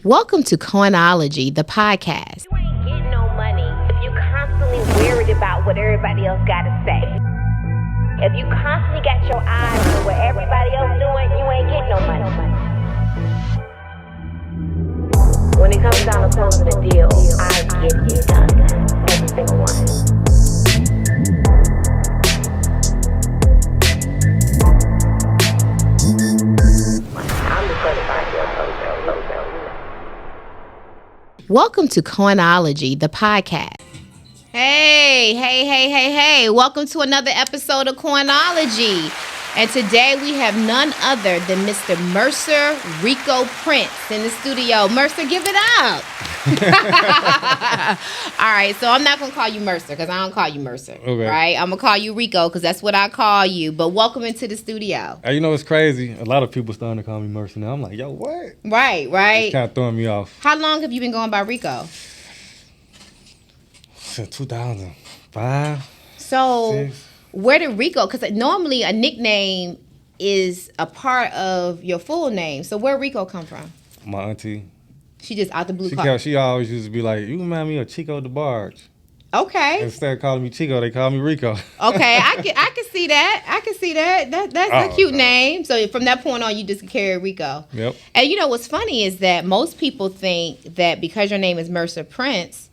Welcome to Coinology, the podcast. You ain't getting no money if you constantly worried about what everybody else got to say. If you constantly got your eyes on what everybody else doing, you ain't getting no money. When it comes down to closing a deal, I get it done. Every single one. I'm the certified deal closer. Welcome to Coinology, the podcast. Hey. Welcome to another episode of Coinology. And today we have none other than Mr. Mercer Rico Prince in the studio. Mercer, give it up. All right, so I'm not going to call you Mercer because I don't call you Mercer. Okay. Right? I'm going to call you Rico because that's what I call you. But welcome into the studio. You know, it's crazy. A lot of people starting to call me Mercer now. I'm like, yo, what? Right. It's kind of throwing me off. How long have you been going by Rico? Since 2005. So, 6. Where did Rico? Because normally a nickname is a part of your full name. So where Rico come from? My auntie. She just out the blue. She always used to be like, you remind me of Chico the Barge. Okay. Instead of calling me Chico, they call me Rico. Okay, I can see that. That's a cute name. So from that point on, you just carry Rico. Yep. And you know what's funny is that most people think that because your name is Mercer Prince,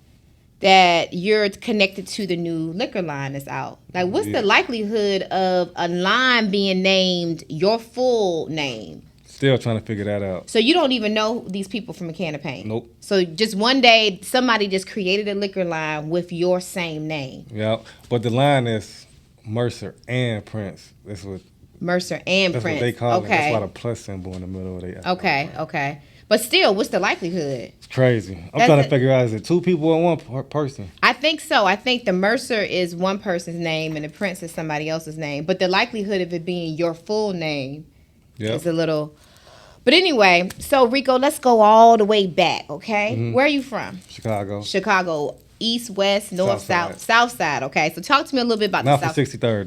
that you're connected to the new liquor line that's out. Like, what's the likelihood of a line being named your full name? Still trying to figure that out. So you don't even know these people from a can of paint? Nope. So just one day, somebody just created a liquor line with your same name. Yeah, but the line is Mercer and Prince. That's what Mercer and Prince. That's what they call it. Okay. That's why the plus symbol in the middle of it. Okay. But still, what's the likelihood? It's crazy. I'm trying to figure out, is it two people or one person? I think so. I think the Mercer is one person's name and the Prince is somebody else's name. But the likelihood of it being your full name is a little... But anyway, so Rico, let's go all the way back, okay? Mm-hmm. Where are you from? Chicago. East, west, north, south side. Okay, so talk to me a little bit about the south. Not for 63rd,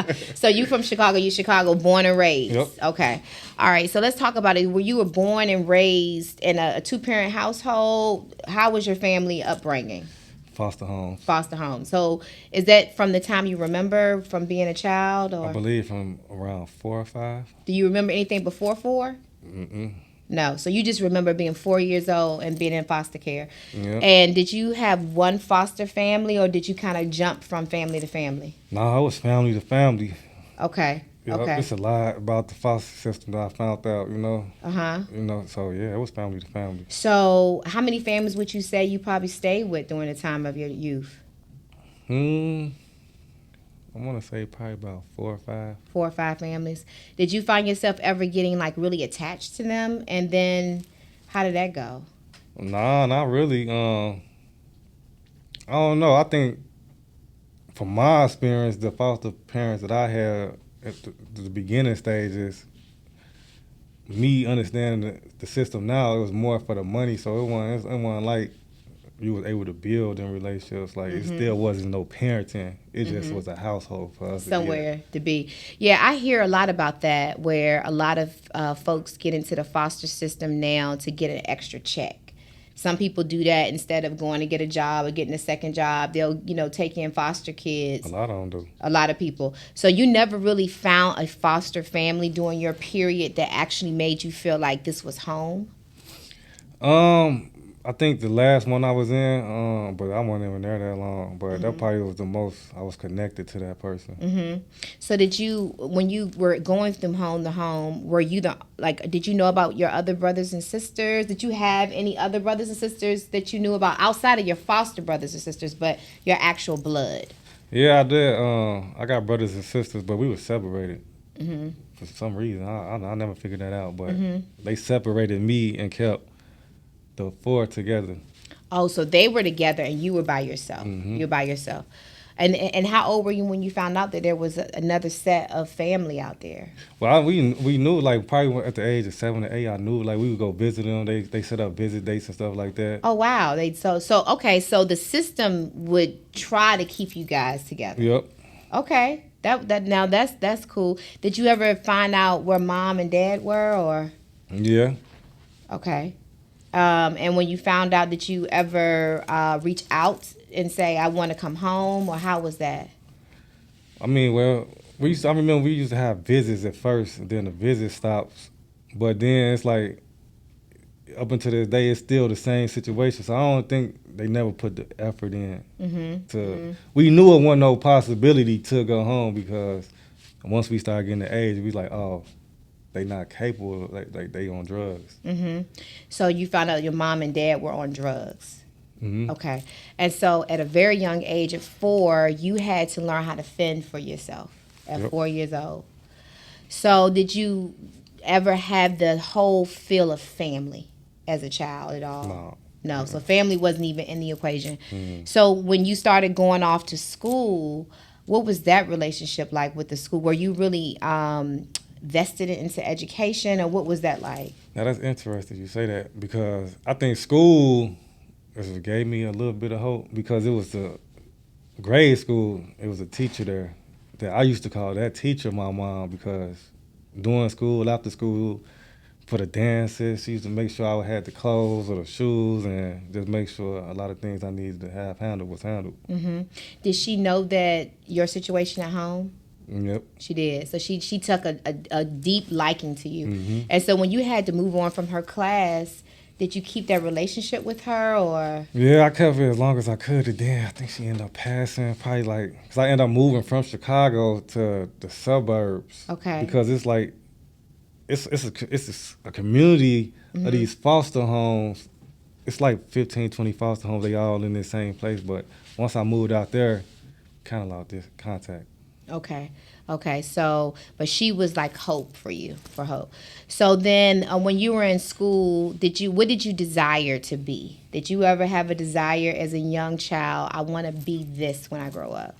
though. So you from Chicago, you Chicago born and raised. Yep. Okay. All right, so let's talk about it. You were born and raised in a two-parent household. How was your family upbringing? Foster home. So is that from the time you remember from being a child? Or? I believe from around 4 or 5. Do you remember anything before 4? Mm-mm. No, so you just remember being 4 years old and being in foster care. Yep. And did you have one foster family or did you kind of jump from family to family? No, it was family to family. Okay. It's a lot about the foster system that I found out, you know. Uh-huh. You know, so yeah, it was family to family. So how many families would you say you probably stayed with during the time of your youth? I want to say probably about 4 or 5. 4 or 5 families. Did you find yourself ever getting like really attached to them? And then how did that go? Nah, not really. I don't know. I think from my experience, the foster parents that I had at the beginning stages, me understanding the system now, it was more for the money. So it wasn't like you was able to build in relationships. Like, it still wasn't no parenting. It just was a household for us. Somewhere to be. Yeah, I hear a lot about that, where a lot of folks get into the foster system now to get an extra check. Some people do that instead of going to get a job or getting a second job. They'll, take in foster kids. A lot of them do. A lot of people. So you never really found a foster family during your period that actually made you feel like this was home? I think the last one I was in, but I wasn't even there that long. But that probably was the most I was connected to that person. Mm-hmm. So did you, when you were going from home to home, were you did you know about your other brothers and sisters? Did you have any other brothers and sisters that you knew about outside of your foster brothers and sisters, but your actual blood? Yeah, I did. I got brothers and sisters, but we were separated. Mm-hmm. For some reason. I never figured that out, but they separated me and kept the 4 together. Oh, so they were together and you were by yourself. Mm-hmm. You were by yourself. And how old were you when you found out that there was another set of family out there? Well, we knew, like, probably at the age of 7 or 8, I knew, like, we would go visit them. They set up visit dates and stuff like that. Oh, wow. So the system would try to keep you guys together. Yep. Okay. That's cool. Did you ever find out where mom and dad were, or? Yeah. Okay. And when you found out, did you ever reach out and say, I want to come home, or how was that? I mean, well, I remember we used to have visits at first, and then the visit stops. But then it's like, up until this day, it's still the same situation. So I don't think they never put the effort in. We knew it wasn't no possibility to go home, because once we started getting the age, we like, oh, they not capable, like they on drugs. So you found out your mom and dad were on drugs. Mm-hmm. Okay. And so at a very young age of 4, you had to learn how to fend for yourself at 4 years old. So did you ever have the whole feel of family as a child at all? No. So family wasn't even in the equation. So when you started going off to school, what was that relationship like with the school? Were you really vested into education, or what was that like? Now that's interesting you say that, because I think school gave me a little bit of hope, because it was the grade school. It was a teacher there that I used to call that teacher my mom, because during school, after school, for the dances, she used to make sure I had the clothes or the shoes, and just make sure a lot of things I needed to have handled was handled. Did she know that your situation at home? Yep. She did. So she took a deep liking to you. And so when you had to move on from her class, did you keep that relationship with her, or? Yeah, I kept it as long as I could. And then I think she ended up passing, probably because I ended up moving from Chicago to the suburbs. Okay. Because it's like, it's a community of these foster homes. It's like 15, 20 foster homes. They all in the same place. But once I moved out there, kind of lost this contact. Okay. So, but she was like hope for you, for hope. So then, when you were in school, what did you desire to be? Did you ever have a desire as a young child? I want to be this when I grow up.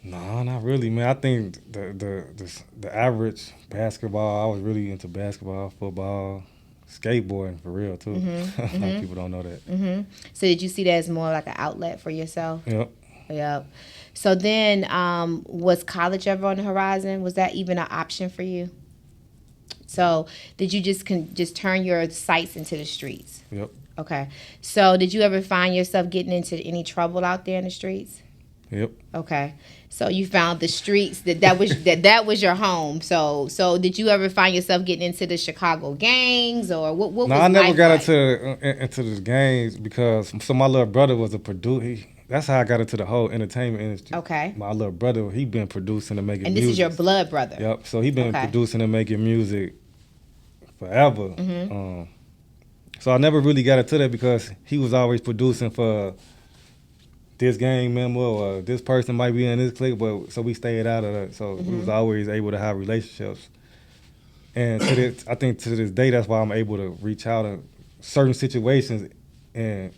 No, not really, man. I think the average basketball. I was really into basketball, football, skateboarding for real too. A lot of people don't know that. So did you see that as more like an outlet for yourself? Yep. So then, was college ever on the horizon? Was that even an option for you? So did you just turn your sights into the streets? Yep. Okay. So did you ever find yourself getting into any trouble out there in the streets? Yep. Okay. So you found the streets that was your home. So did you ever find yourself getting into the Chicago gangs, or what? No, I never got into the gangs, because my little brother was a producer. That's how I got into the whole entertainment industry. Okay. My little brother, he been producing and making music. And this is your blood brother. Yep. So he been producing and making music forever. So I never really got into that, because he was always producing for this gang member, or this person might be in this clique, but so we stayed out of that. So we was always able to have relationships. And I think to this day, that's why I'm able to reach out in certain situations and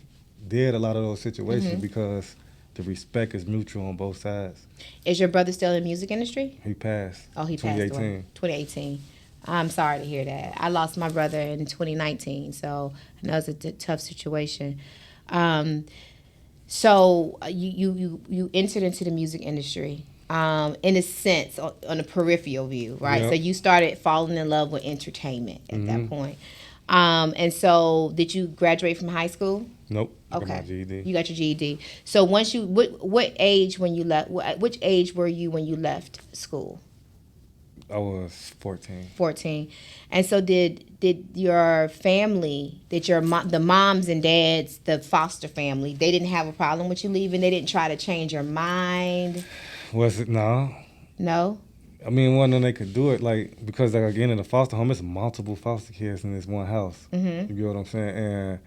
did a lot of those situations, because the respect is mutual on both sides. Is your brother still in the music industry? He passed. Oh, he passed away. 2018. I'm sorry to hear that. I lost my brother in 2019, so I know it's a tough situation. So you entered into the music industry, in a sense, on a peripheral view, right? Yep. So you started falling in love with entertainment at that point. And so did you graduate from high school? Nope. Okay. I got my GED. You got your GED. So once what age when you left? Which age were you when you left school? I was 14. 14. And so did your family, the moms and dads, the foster family, they didn't have a problem with you leaving? They didn't try to change your mind? Was it? No. No? I mean, one of them, they could do it, like, because like, again, in the foster home, it's multiple foster kids in this one house. You get what I'm saying? And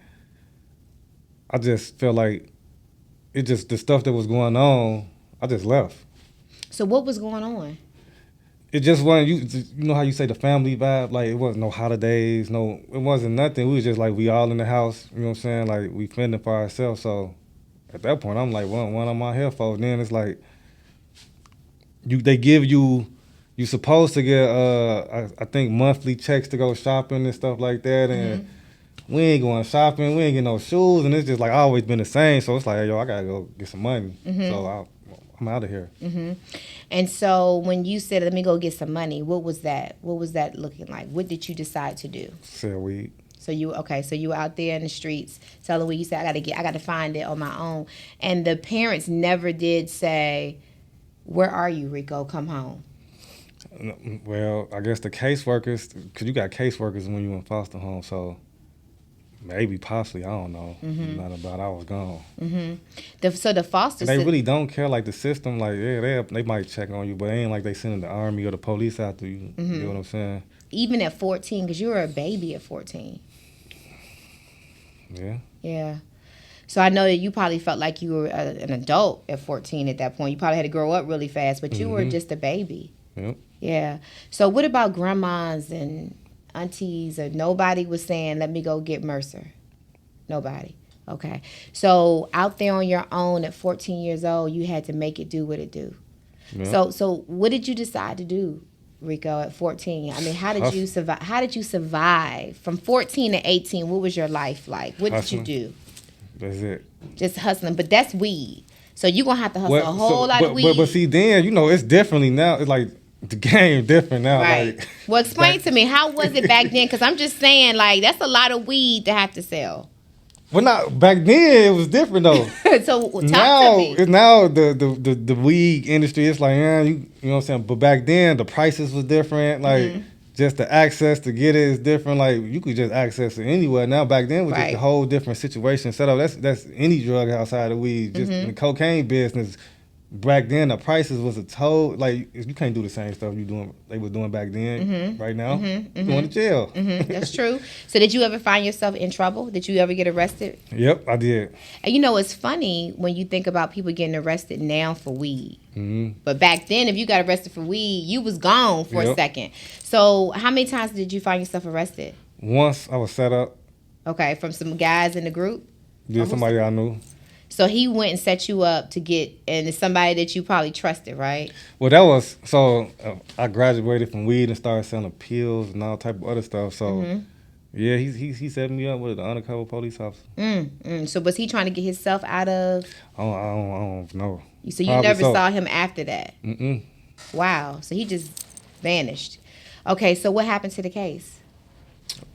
I just felt like the stuff that was going on, I just left. So what was going on? It just wasn't, you know how you say the family vibe? Like, it wasn't no holidays, it wasn't nothing. We was just like, we all in the house, you know what I'm saying? Like, we fending for ourselves. So at that point, I'm like, what am I here for? Then it's like, they give you supposed to get, I think, monthly checks to go shopping and stuff like that. And we ain't going shopping. We ain't getting no shoes. And it's just like always been the same. So it's like, hey, yo, I got to go get some money. So I'm out of here. And so when you said, let me go get some money, what was that? What was that looking like? What did you decide to do? Sell weed. So you were out there in the streets selling weed. You said, I got to find it on my own. And the parents never did say, where are you, Rico? Come home. Well, I guess the caseworkers, because you got caseworkers when you in foster home, so maybe, possibly, I don't know. Not about, I was gone. So the foster system, they really don't care, like the system, like, yeah, they might check on you, but it ain't like they sending the army or the police after you. You know what I'm saying? Even at 14, because you were a baby at 14. Yeah. Yeah. So I know that you probably felt like you were an adult at 14 at that point. You probably had to grow up really fast, but you were just a baby. Yep. Yeah. So what about grandmas and aunties? Or nobody was saying, let me go get Mercer? Nobody. Okay. So out there on your own at 14 years old, you had to make it do what it do. Yep. So what did you decide to do, Rico, at 14? I mean, how did you survive? How did you survive from 14 to 18? What was your life like? What did you do? That's it. Just hustling, but that's weed. So you're gonna have to hustle a whole lot of weed. But see, then it's differently now. It's like the game different now. Right. Like, well, explain to me, how was it back then? Because I'm just saying, like, that's a lot of weed to have to sell. Well, not back then. It was different though. So talk now, to me. Now the weed industry, it's like, you know what I'm saying. But back then, the prices was different. Like just the access to get it is different. Like you could just access it anywhere. Now back then was just a whole different situation set up. That's any drug outside of weed. Just in the cocaine business. Back then, the prices was like you can't do the same stuff they were doing back then. Right now, going to jail. That's true. So did you ever find yourself in trouble? Did you ever get arrested? Yep, I did. And it's funny when you think about people getting arrested now for weed. But back then, if you got arrested for weed, you was gone for a second. So how many times did you find yourself arrested? Once I was set up. Okay, from some guys in the group? Yeah, somebody I knew. So he went and set you up to get, and it's somebody that you probably trusted, right? Well, that was, so I graduated from weed and started selling pills and all type of other stuff. So, yeah, he set me up with an undercover police officer. So was he trying to get himself out of? I don't know. So you never saw him after that? Wow. So he just vanished. Okay, so what happened to the case?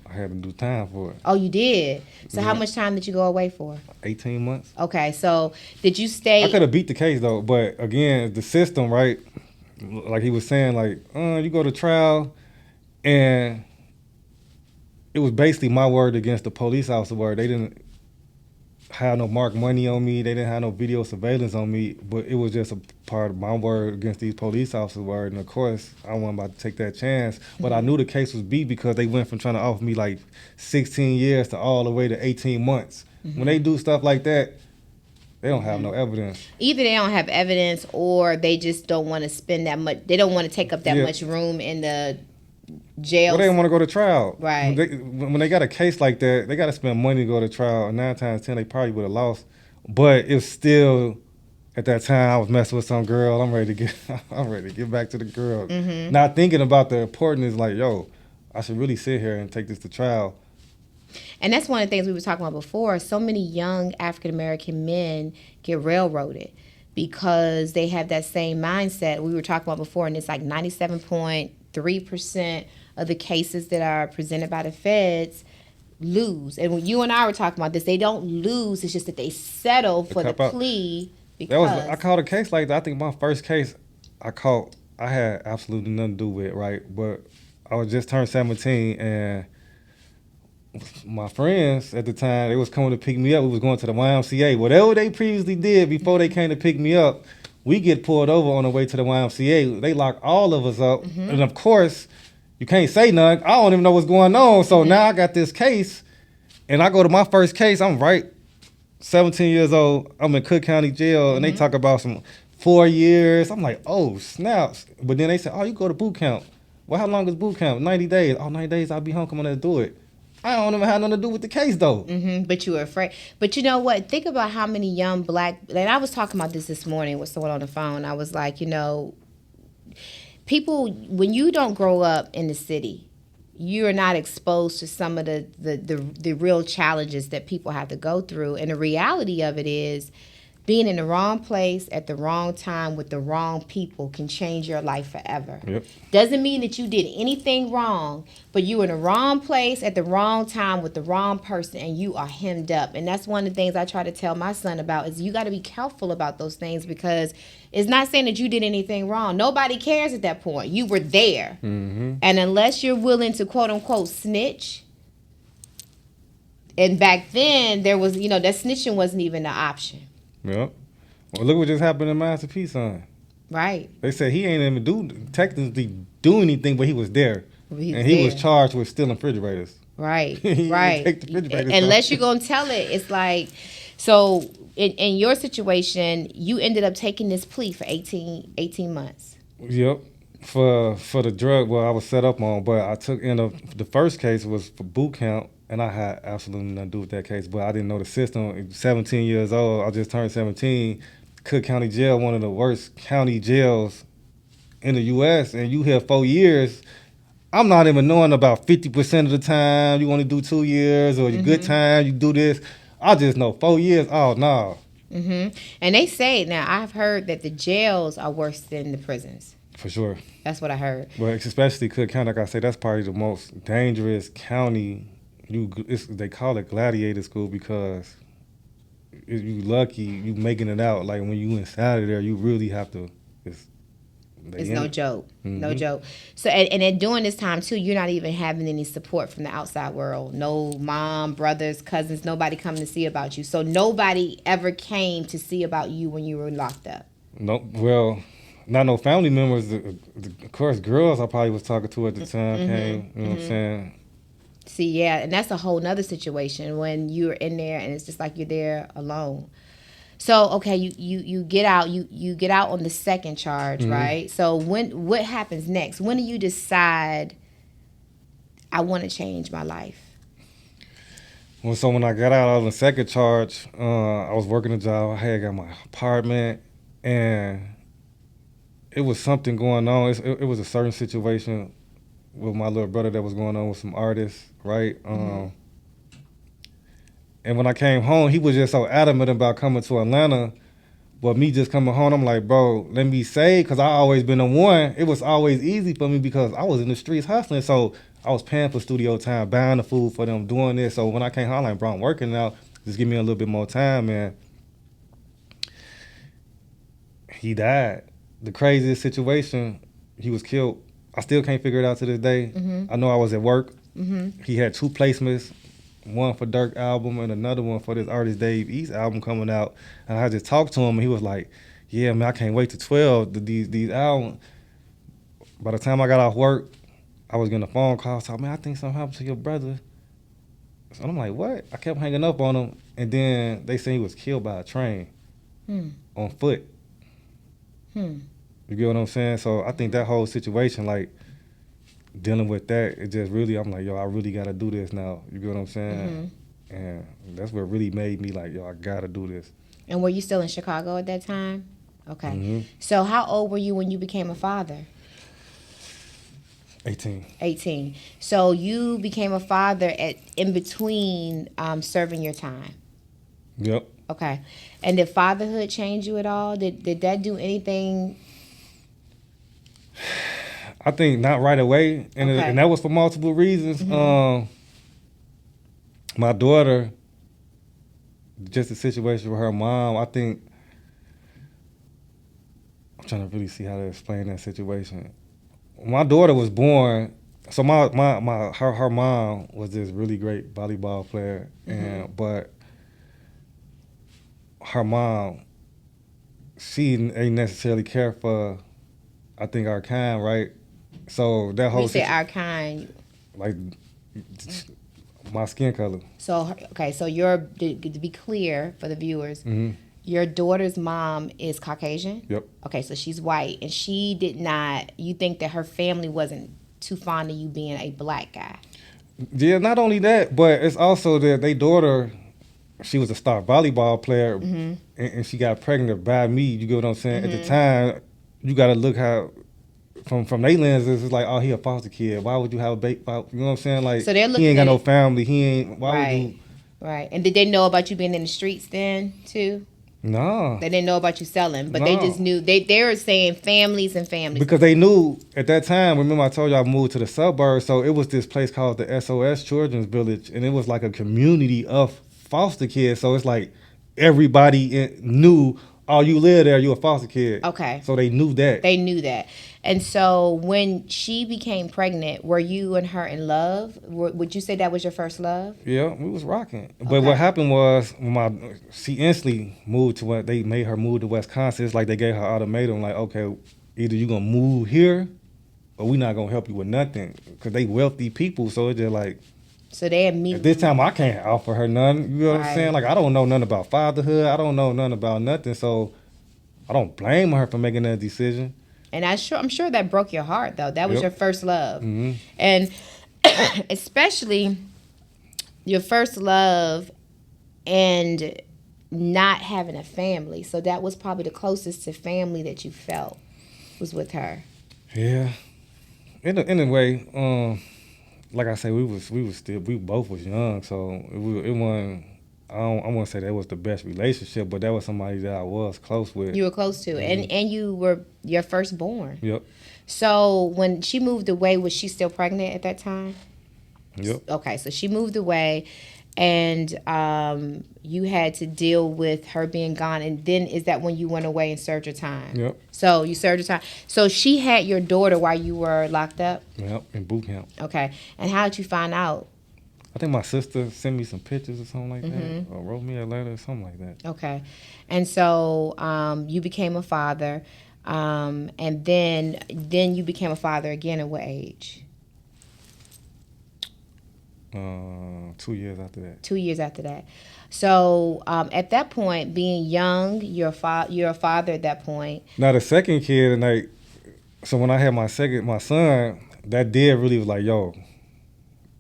I had to do time for it. Oh, you did? So how much time did you go away for? 18 months. Okay, so did you stay? I could have beat the case, though. But, again, the system, right, like he was saying, like, you go to trial, and it was basically my word against the police officer word. They didn't have no marked money on me. They didn't have no video surveillance on me. But it was just a part of my word against these police officers' word. And, of course, I wasn't about to take that chance. But I knew the case was beat because they went from trying to offer me, like, 16 years to all the way to 18 months. When they do stuff like that, they don't have no evidence. Either they don't have evidence or they just don't want to spend that much. They don't want to take up that much room in the jail. Well, they don't want to go to trial. Right. When they got a case like that, they got to spend money to go to trial. And 9 times 10, they probably would have lost. But it's still, at that time, I was messing with some girl. I'm ready to get back to the girl. Not thinking about the importance, like, yo, I should really sit here and take this to trial. And that's one of the things we were talking about before. So many young African-American men get railroaded because they have that same mindset we were talking about before, and it's like 97.3% of the cases that are presented by the feds lose. And when you and I were talking about this, they don't lose. It's just that they settle for the plea. Because I caught a case like that. I think my first case I had absolutely nothing to do with it, right? But I was just turned 17, and my friends at the time, they was coming to pick me up. We was going to the YMCA. Whatever they previously did before they came to pick me up, we get pulled over on the way to the YMCA. They lock all of us up. And of course, you can't say nothing. I don't even know what's going on. So now I got this case, and I go to my first case. I'm 17 years old. I'm in Cook County Jail, and they talk about some 4 years. I'm like, oh, snaps. But then they say, oh, you go to boot camp. Well, how long is boot camp? 90 days. Oh, 90 days, I'll be home. Come on and do it. I don't even have nothing to do with the case, though. But you were afraid. But you know what? Think about how many young black... And I was talking about this morning with someone on the phone. I was like, people, when you don't grow up in the city, you're not exposed to some of the real challenges that people have to go through. And the reality of it is being in the wrong place at the wrong time with the wrong people can change your life forever. Yep. Doesn't mean that you did anything wrong, but you were in the wrong place at the wrong time with the wrong person, and you are hemmed up. And that's one of the things I try to tell my son about is you got to be careful about those things, because it's not saying that you did anything wrong. Nobody cares at that point. You were there. Mm-hmm. And unless you're willing to quote unquote snitch, and back then there was, that snitching wasn't even an option. Yep. Well, look what just happened in Master P's son. Right. They said he ain't even technically do anything, but he was there. He was charged with stealing refrigerators. Right. He Right. take the refrigerators Unless off. you're going to tell it, it's like, so in your situation, you ended up taking this plea for 18 months. Yep. For the drug, I was set up on, but I took the first case was for boot camp, and I had absolutely nothing to do with that case, but I didn't know the system. 17 years old, I just turned 17. Cook County Jail, one of the worst county jails in the U.S., and you here 4 years. I'm not even knowing about 50% of the time you only do 2 years, or your good time you do this. I just know 4 years. Oh no. Mm-hmm. And they say now, I've heard that the jails are worse than the prisons. For sure. That's what I heard. Well, especially Cook County, like I say, that's probably the most dangerous county. They call it gladiator school because if you lucky, you making it out. Like when you inside of there, you really have to. It's no joke. Mm-hmm. No joke. So, and during this time, too, you're not even having any support from the outside world. No mom, brothers, cousins, nobody coming to see about you. So nobody ever came to see about you when you were locked up. No, well, not no family members. Of course, girls I probably was talking to at the time came. You know what I'm saying? See, yeah, and that's a whole nother situation when you're in there and it's just like you're there alone. So, okay, you get out, you get out on the second charge, right? So what happens next? When do you decide I want to change my life? Well, so when I got out on the second charge, I was working a job. I had got my apartment, and it was something going on. It was a certain situation with my little brother that was going on with some artists, right? And when I came home, he was just so adamant about coming to Atlanta. But me just coming home, I'm like, bro, let me say, because I always been the one. It was always easy for me because I was in the streets hustling. So I was paying for studio time, buying the food for them, doing this. So when I came home, I'm like, bro, I'm working now. Just give me a little bit more time, man. He died. The craziest situation, he was killed. I still can't figure it out to this day. I know I was at work. He had 2 placements. One for Dirk album and another one for this artist Dave East album coming out. And I just talked to him and he was like, yeah, man, I can't wait to 12, these albums. By the time I got off work, I was getting a phone call. So, man, I think something happened to your brother. So I'm like, what? I kept hanging up on him. And then they say he was killed by a train on foot. You get what I'm saying? So I think that whole situation, like, dealing with that, it just really, I'm like, yo, I really got to do this now. You get what I'm saying? And that's what really made me like, yo, I got to do this. And were you still in Chicago at that time? Okay. So how old were you when you became a father? 18. So you became a father in between serving your time? Yep. Okay. And did fatherhood change you at all? Did that do anything? I think not right away, and that was for multiple reasons. My daughter, just the situation with her mom, I think, I'm trying to really see how to explain that situation. My daughter was born, so her mom was this really great volleyball player, but her mom, she ain't necessarily care for, I think, our kind, right? So that whole. You say our kind. Like my skin color. So okay, so to be clear for the viewers, your daughter's mom is Caucasian. Yep. Okay, so she's white, and she did not. You think that her family wasn't too fond of you being a black guy? Yeah, not only that, but it's also that their daughter, she was a star volleyball player, and she got pregnant by me. You get what I'm saying? At the time, you got to look how. From their lenses, it's like, oh, he a foster kid. Why would you have a baby? You know what I'm saying? Like, so he ain't got no family. He ain't. Why would you? Right. And did they know about you being in the streets then too? No. They didn't know about you selling, but they just knew. They were saying families and families. Because they knew at that time, remember I told you I moved to the suburbs, so it was this place called the SOS Children's Village, and it was like a community of foster kids. So it's like everybody knew, oh, you live there, you're a foster kid. Okay. So they knew that. They knew that. And so when she became pregnant, were you and her in love? Would you say that was your first love? Yeah, we was rocking. But what happened was, when she instantly moved to what they made her move to Wisconsin. It's like they gave her ultimatum, like, okay, either you gonna move here, or we not gonna help you with nothing, because they wealthy people. So it's just like, so they immediately. At this time, I can't offer her none. You know what I'm saying? Like, I don't know nothing about fatherhood. I don't know nothing about nothing. So I don't blame her for making that decision. And I'm sure that broke your heart, though. That was your first love. Mm-hmm. And especially your first love and not having a family. So that was probably the closest to family that you felt was with her. Yeah. In a way, like I say, we both was young, so it wasn't. I wouldn't say that was the best relationship, but that was somebody that I was close with. You were close to, mm-hmm. and you were your firstborn. Yep. So when she moved away, was she still pregnant at that time? Yep. Okay, so she moved away, and you had to deal with her being gone. And then is that when you went away and served your time? Yep. So you served your time. So she had your daughter while you were locked up? Yep, in boot camp. Okay. And how did you find out? I think my sister sent me some pictures or something like that, or wrote me a letter or something like that. Okay. And so you became a father, and then you became a father again at what age? 2 years after that. 2 years after that. So at that point, being young, you're a father at that point. Now the second kid, and like, so when I had my son, that did really was like, yo,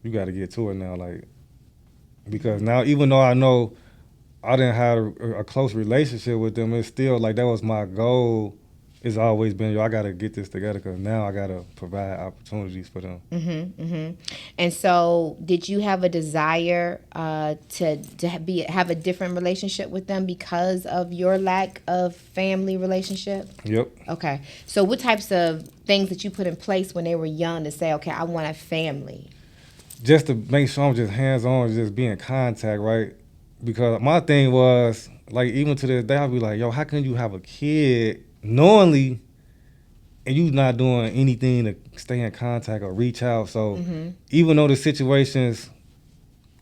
you got to get to it now, like, because now even though I know I didn't have a close relationship with them, it's still like that was my goal. It's always been, yo, I got to get this together, because now I got to provide opportunities for them. And so did you have a desire to have a different relationship with them because of your lack of family relationship? Yep. Okay. So what types of things that you put in place when they were young to say, okay, I want a family? Just to make sure I'm just hands-on, just be in contact, right? Because my thing was, like, even to this day, I'll be like, yo, how can you have a kid knowingly and you not doing anything to stay in contact or reach out? So even though the situations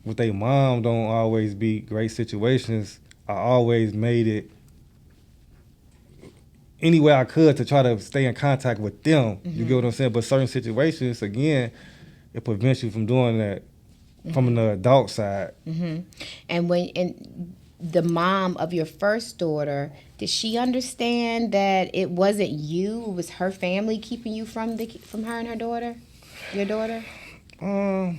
with their mom don't always be great situations, I always made it any way I could to try to stay in contact with them. You get what I'm saying? But certain situations, again, it prevents you from doing that from the adult side. And the mom of your first daughter, did she understand that it wasn't you, it was her family keeping you from her and her daughter, your daughter? Yeah,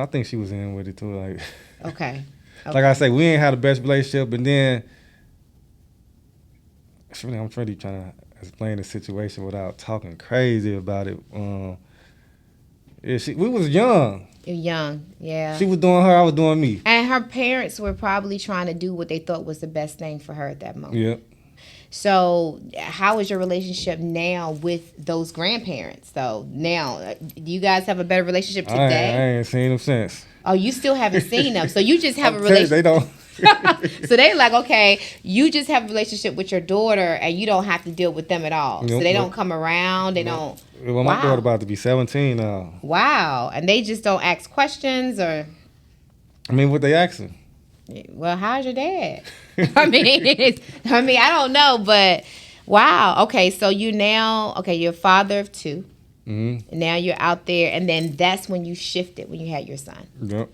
I think she was in with it too. Like, okay. Like I say, we ain't had the best relationship, but then I'm really trying to explain the situation without talking crazy about it. Yeah, we was young. You're young, yeah. She was doing her, I was doing me. And her parents were probably trying to do what they thought was the best thing for her at that moment. Yep. So how is your relationship now with those grandparents, though? Now, do you guys have a better relationship today? I ain't seen them since. Oh, you still haven't seen them. So you just have a relationship. They don't. So they like, okay, you just have a relationship with your daughter and you don't have to deal with them at all. Nope, so they don't come around. They don't. Well, my daughter about to be 17 now. Wow. And they just don't ask questions or? I mean, what they asking? Well, how's your dad? I mean, I don't know, but wow. Okay, so you're a father of two. And now you're out there, and then that's when you shifted, when you had your son. Yep.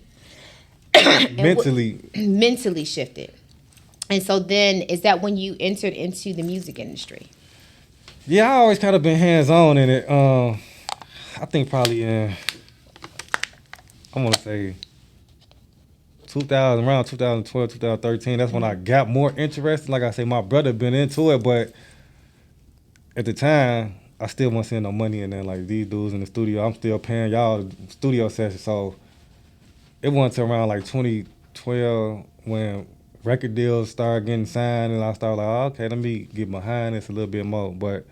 Mentally shifted. And so then, is that when you entered into the music industry? Yeah, I always kind of been hands-on in it. I think probably in, I want to say, around 2012, 2013, that's when I got more interested. Like I say, my brother been into it, but at the time, I still wasn't seeing no money in there. Like, these dudes in the studio, I'm still paying y'all the studio sessions. So it wasn't until around like 2012 when record deals started getting signed, and I started like, oh, okay, let me get behind this a little bit more. But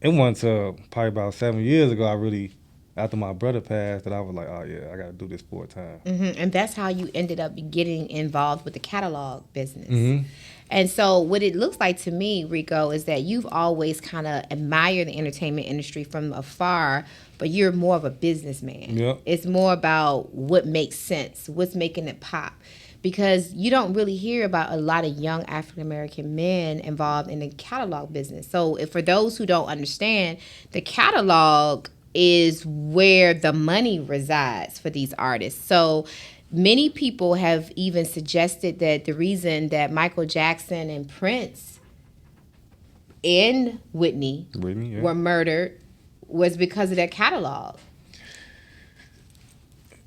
it wasn't until probably about 7 years ago I really, after my brother passed, that I was like, oh yeah, I got to do this full time. And that's how you ended up getting involved with the catalog business. Mm-hmm. And so what it looks like to me, Rico, is that you've always kind of admired the entertainment industry from afar, but you're more of a businessman. Yep. It's more about what makes sense, what's making it pop. Because you don't really hear about a lot of young African-American men involved in the catalog business. So for those who don't understand, the catalog is where the money resides for these artists. So many people have even suggested that the reason that Michael Jackson and Prince and Whitney were murdered was because of their catalog.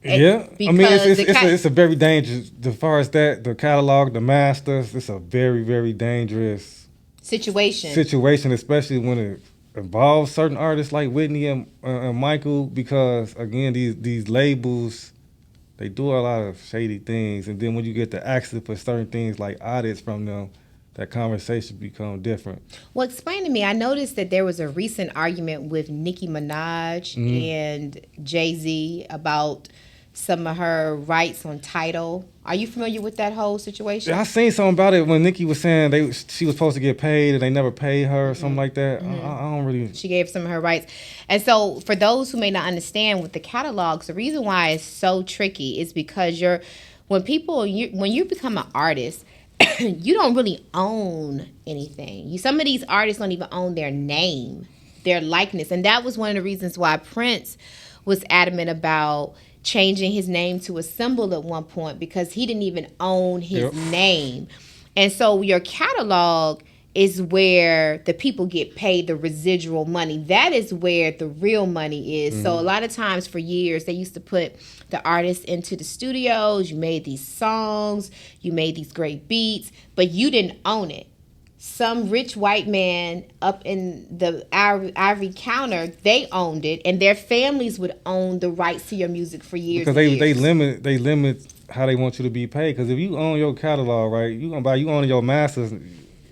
Yeah, I mean, it's a very dangerous, as far as that, the catalog, the masters, it's a very, very dangerous situation, especially when it involves certain artists like Whitney and Michael, because, again, these labels, they do a lot of shady things, and then when you get the access for certain things like audits from them, that conversation become different. Well, explain to me, I noticed that there was a recent argument with Nicki Minaj and Jay-Z about some of her rights on Tidal. Are you familiar with that whole situation? Yeah, I seen something about it when Nicki was saying she was supposed to get paid and they never paid her or something like that. I don't really... She gave some of her rights. And so for those who may not understand with the catalogs, the reason why it's so tricky is because when you become an artist, you don't really own anything. Some of these artists don't even own their name, their likeness. And that was one of the reasons why Prince was adamant about changing his name to a symbol at one point, because he didn't even own his name. And so your catalog is where the people get paid the residual money. That is where the real money is. So a lot of times for years, they used to put the artists into the studios. You made these songs, you made these great beats, but you didn't own it. Some rich white man up in the ivory counter, they owned it, and their families would own the rights to your music for years. Because they limit how they want you to be paid. Because if you own your catalog, right, you own your masters,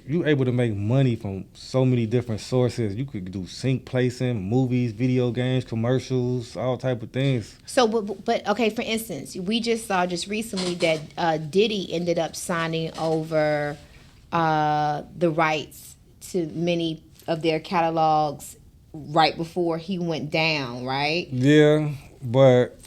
you able to make money from so many different sources. You could do sync placing, movies, video games, commercials, all type of things. So, but okay, for instance, we just saw just recently that Diddy ended up signing over the rights to many of their catalogs right before he went down, right? Yeah, but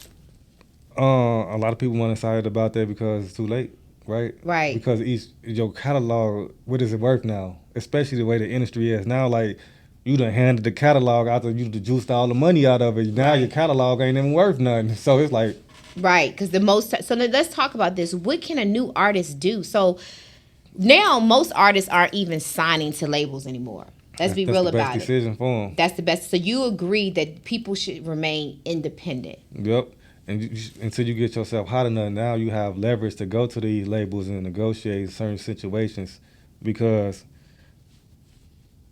a lot of people weren't excited about that because it's too late, right? Right. Because your catalog, what is it worth now? Especially the way the industry is now, like you done handed the catalog after you juiced all the money out of it. Now your catalog ain't even worth nothing. So it's like... Right, because so let's talk about this. What can a new artist do? So now most artists aren't even signing to labels anymore. Let's be real about it. That's the best decision for them. That's the best. So you agree that people should remain independent. Yep. And until you get yourself hot enough, now you have leverage to go to these labels and negotiate certain situations, because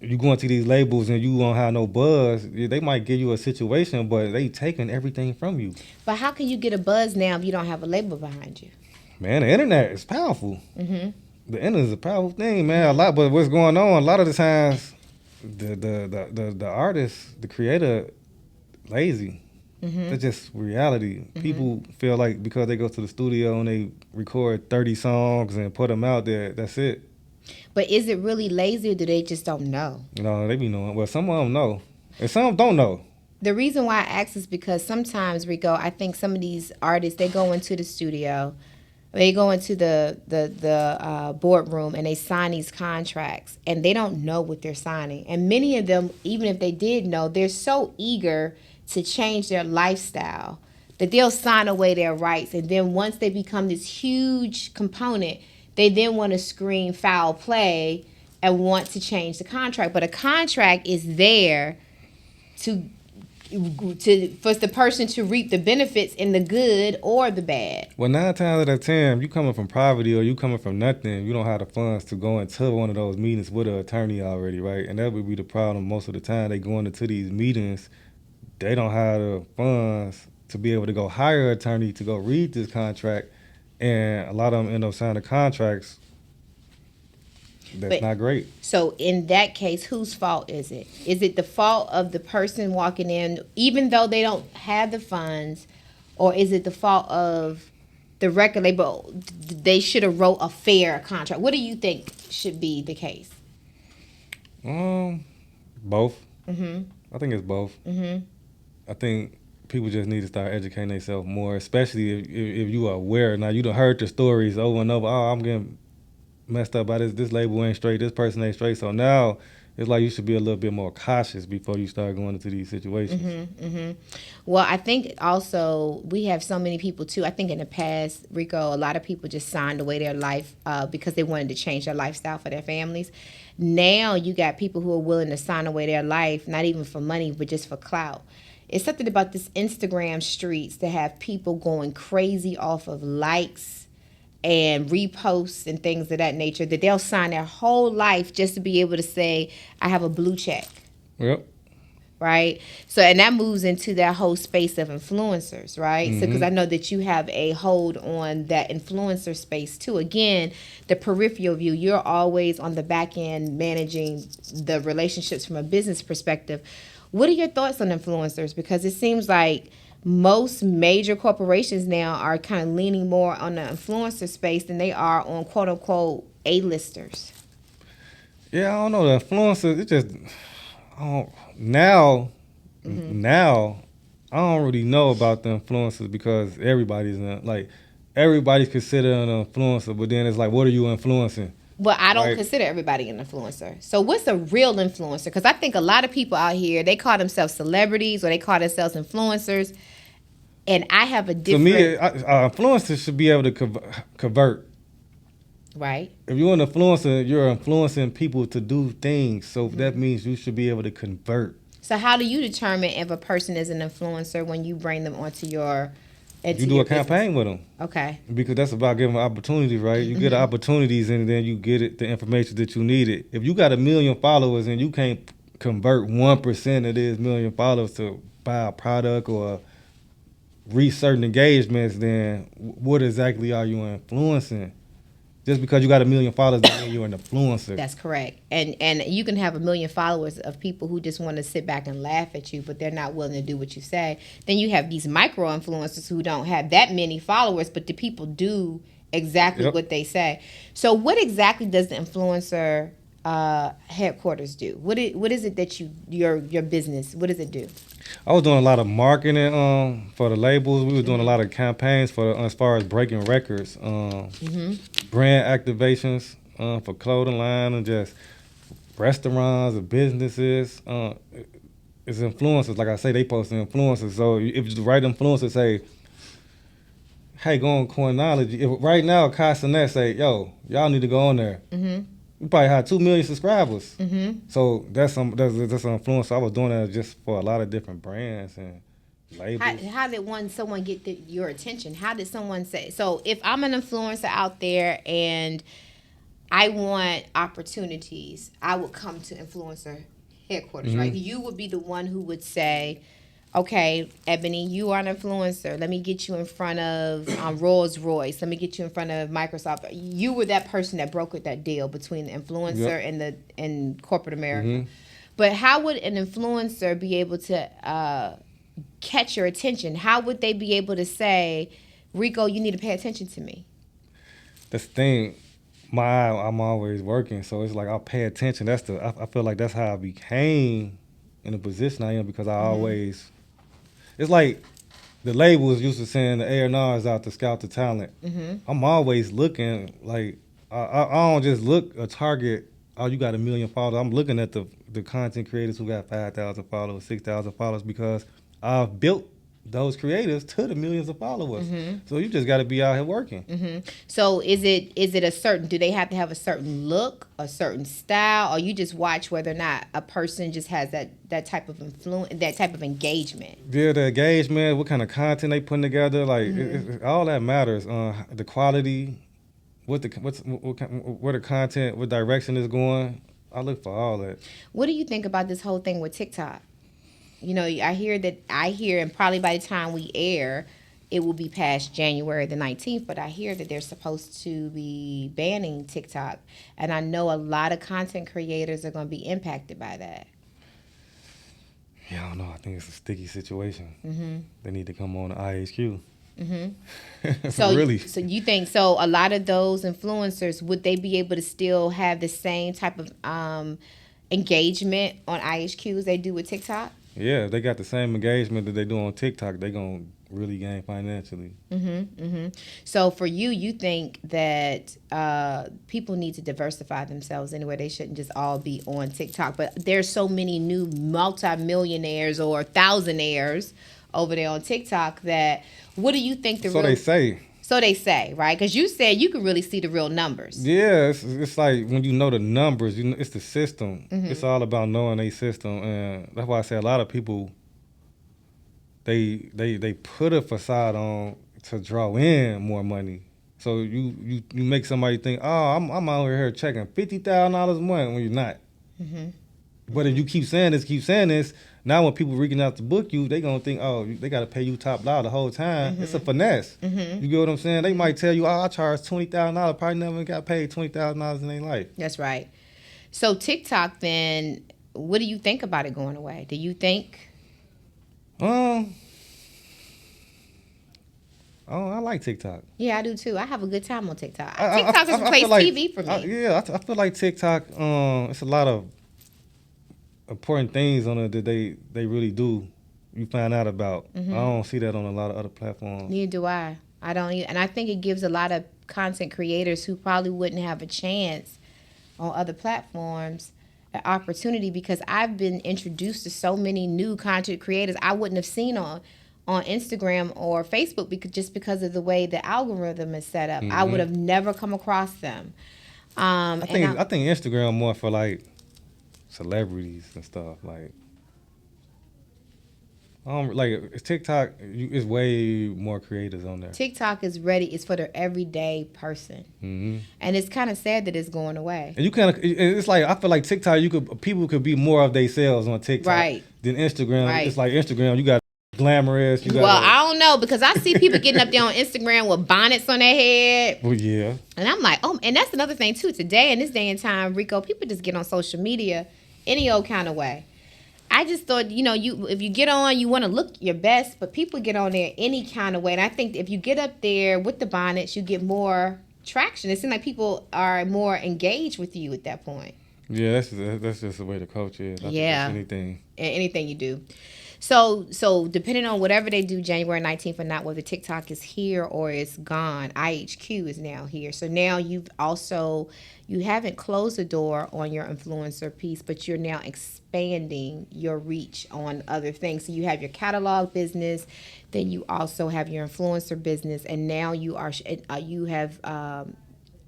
you go into these labels and you don't have no buzz, they might give you a situation, but they taking everything from you. But how can you get a buzz now if you don't have a label behind you? Man, the internet is powerful. The internet is a powerful thing, man. But what's going on? A lot of the times, the artist, the creator, lazy. That's just reality. People feel like because they go to the studio and they record 30 songs and put them out there, that's it. But is it really lazy, or do they just don't know? No, they be knowing. Well, some of them know, and some don't know. The reason why I ask is because sometimes, Rico, I think some of these artists, they go into the studio, they go into the boardroom, and they sign these contracts, and they don't know what they're signing. And many of them, even if they did know, they're so eager to change their lifestyle that they'll sign away their rights. And then once they become this huge component, they then want to scream foul play and want to change the contract. But a contract is there for the person to reap the benefits in the good or the bad. Well, 9 times out of 10, you coming from poverty or you coming from nothing, you don't have the funds to go into one of those meetings with an attorney already, right? And that would be the problem most of the time. They going into these meetings, they don't have the funds to be able to go hire an attorney to go read this contract and a lot of them end up signing contracts. That's not great. So in that case, whose fault is it? Is it the fault of the person walking in, even though they don't have the funds, or is it the fault of the record label? They should have wrote a fair contract. What do you think should be the case? Both. Mm-hmm. I think it's both. Mm-hmm. I think people just need to start educating themselves more, especially if you are aware. Now, you done heard the stories over and over. Oh, I'm getting messed up by this label ain't straight, this person ain't straight. So now it's like you should be a little bit more cautious before you start going into these situations. Mm-hmm, mm-hmm. Well, I think also we have so many people too. I think in the past, Rico, a lot of people just signed away their life because they wanted to change their lifestyle for their families. Now you got people who are willing to sign away their life, not even for money, but just for clout. It's something about this Instagram streets that have people going crazy off of likes and reposts and things of that nature, that they'll sign their whole life just to be able to say, I have a blue check. Yep. Right? So, and that moves into that whole space of influencers, right? Mm-hmm. So, because I know that you have a hold on that influencer space too. Again, the peripheral view, you're always on the back end managing the relationships from a business perspective. What are your thoughts on influencers? Because it seems like most major corporations now are kind of leaning more on the influencer space than they are on quote unquote A-listers. Yeah, I don't know. The influencers, it just, now I don't really know about the influencers because everybody's considered an influencer, but then it's like, what are you influencing? Well, I don't consider everybody an influencer. So what's a real influencer? Because I think a lot of people out here, they call themselves celebrities or they call themselves influencers. And I have a different... To me, influencers should be able to convert. Right. If you're an influencer, you're influencing people to do things. So that means you should be able to convert. So how do you determine if a person is an influencer when you bring them onto your... You do a campaign with them. Okay. Because that's about giving opportunities, right? You get opportunities and then you get the information that you needed. If you got 1 million followers and you can't convert 1% of these 1 million followers to buy a product or reach certain engagements, then what exactly are you influencing? Just because you got 1 million followers doesn't mean you're an influencer. That's correct. And you can have 1 million followers of people who just want to sit back and laugh at you, but they're not willing to do what you say. Then you have these micro influencers who don't have that many followers, but the people do exactly what they say. So what exactly does the influencer headquarters do? What is it that your business, what does it do? I was doing a lot of marketing for the labels. We were doing a lot of campaigns for as far as breaking records, brand activations for clothing line and just restaurants and businesses. It's influencers. Like I say, they post influencers. So if the right influencer say, hey, go on Coinology. If right now Castanet say, yo, y'all need to go on there. We probably had 2 million subscribers. So that's an influence. I was doing that just for a lot of different brands and labels. How did someone get your attention? How did someone say? So if I'm an influencer out there and I want opportunities, I would come to influencer headquarters, right? You would be the one who would say, okay, Ebony, you are an influencer. Let me get you in front of Rolls Royce. Let me get you in front of Microsoft. You were that person that brokered that deal between the influencer and corporate America. But how would an influencer be able to catch your attention? How would they be able to say, Rico, you need to pay attention to me? That's the thing. I'm always working, so it's like I'll pay attention. I feel like that's how I became in the position I am because I always. It's like the labels used to send the A&Rs out to scout the talent. I'm always looking, like, I don't just look a target, oh, you got 1 million followers. I'm looking at the content creators who got 5,000 followers, 6,000 followers because I've built those creators to the millions of followers. So you just got to be out here working. So is it a certain, do they have to have a certain look, a certain style, or you just watch whether or not a person just has that type of influence, that type of engagement? Yeah, the engagement, what kind of content they putting together, like all that matters. The quality, where the content, what direction is going. I look for all that. What do you think about this whole thing with TikTok? You know, I hear, and probably by the time we air, it will be past January the 19th, but I hear that they're supposed to be banning TikTok. And I know a lot of content creators are going to be impacted by that. Yeah, I don't know. I think it's a sticky situation. Mm-hmm. They need to come on the IHQ. Mm-hmm. So, really? So you think, so a lot of those influencers, would they be able to still have the same type of engagement on IHQ as they do with TikTok? Yeah, they got the same engagement that they do on TikTok. They going to really gain financially. Mm-hmm, mm-hmm. So for you, you think that people need to diversify themselves anyway. They shouldn't just all be on TikTok. But there's so many new multimillionaires or thousandaires over there on TikTok that, what do you think the So real... they say. So they say, right? Because you said you can really see the real numbers. Yeah, it's like when you know the numbers, you know, it's the system. Mm-hmm. It's all about knowing a system, and that's why I say a lot of people they put a facade on to draw in more money. So you make somebody think, oh, I'm out here checking $50,000 a month when you're not. Mm-hmm. But if you keep saying this, now when people reaching out to book you, they gonna think, oh, they gotta pay you top dollar the whole time. Mm-hmm. It's a finesse. Mm-hmm. You get what I'm saying? They might tell you, oh, I charge $20,000. Probably never got paid $20,000 in their life. That's right. So TikTok, then, what do you think about it going away? Do you think? Oh, I like TikTok. Yeah, I do too. I have a good time on TikTok. TikTok has replaced like, TV for me. I feel like TikTok. It's a lot of important things on it that they really do. You find out about. Mm-hmm. I don't see that on a lot of other platforms. Neither do I. I don't, and I think it gives a lot of content creators who probably wouldn't have a chance on other platforms an opportunity, because I've been introduced to so many new content creators I wouldn't have seen on Instagram or Facebook because of the way the algorithm is set up. Mm-hmm. I would have never come across them. I think Instagram more for like celebrities and stuff. Like TikTok is way more creators on there. TikTok is ready. It's for the everyday person, mm-hmm. and it's kind of sad that it's going away. And it's like, I feel like TikTok, people could be more of themselves on TikTok, right, than Instagram. Right. It's like Instagram, you got glamorous. Well, I don't know, because I see people getting up there on Instagram with bonnets on their head. Well, yeah. And I'm like, oh, and that's another thing too. Today, in this day and time, Rico, people just get on social media any old kind of way. I just thought, if you get on, you want to look your best, but people get on there any kind of way. And I think if you get up there with the bonnets, you get more traction. It seems like people are more engaged with you at that point. Yeah, that's just the way the culture is. Yeah. Anything you do. So depending on whatever they do January 19th or not, whether TikTok is here or it's gone, IHQ is now here. So now you haven't closed the door on your influencer piece, but you're now expanding your reach on other things. So you have your catalog business, then you also have your influencer business, and now you have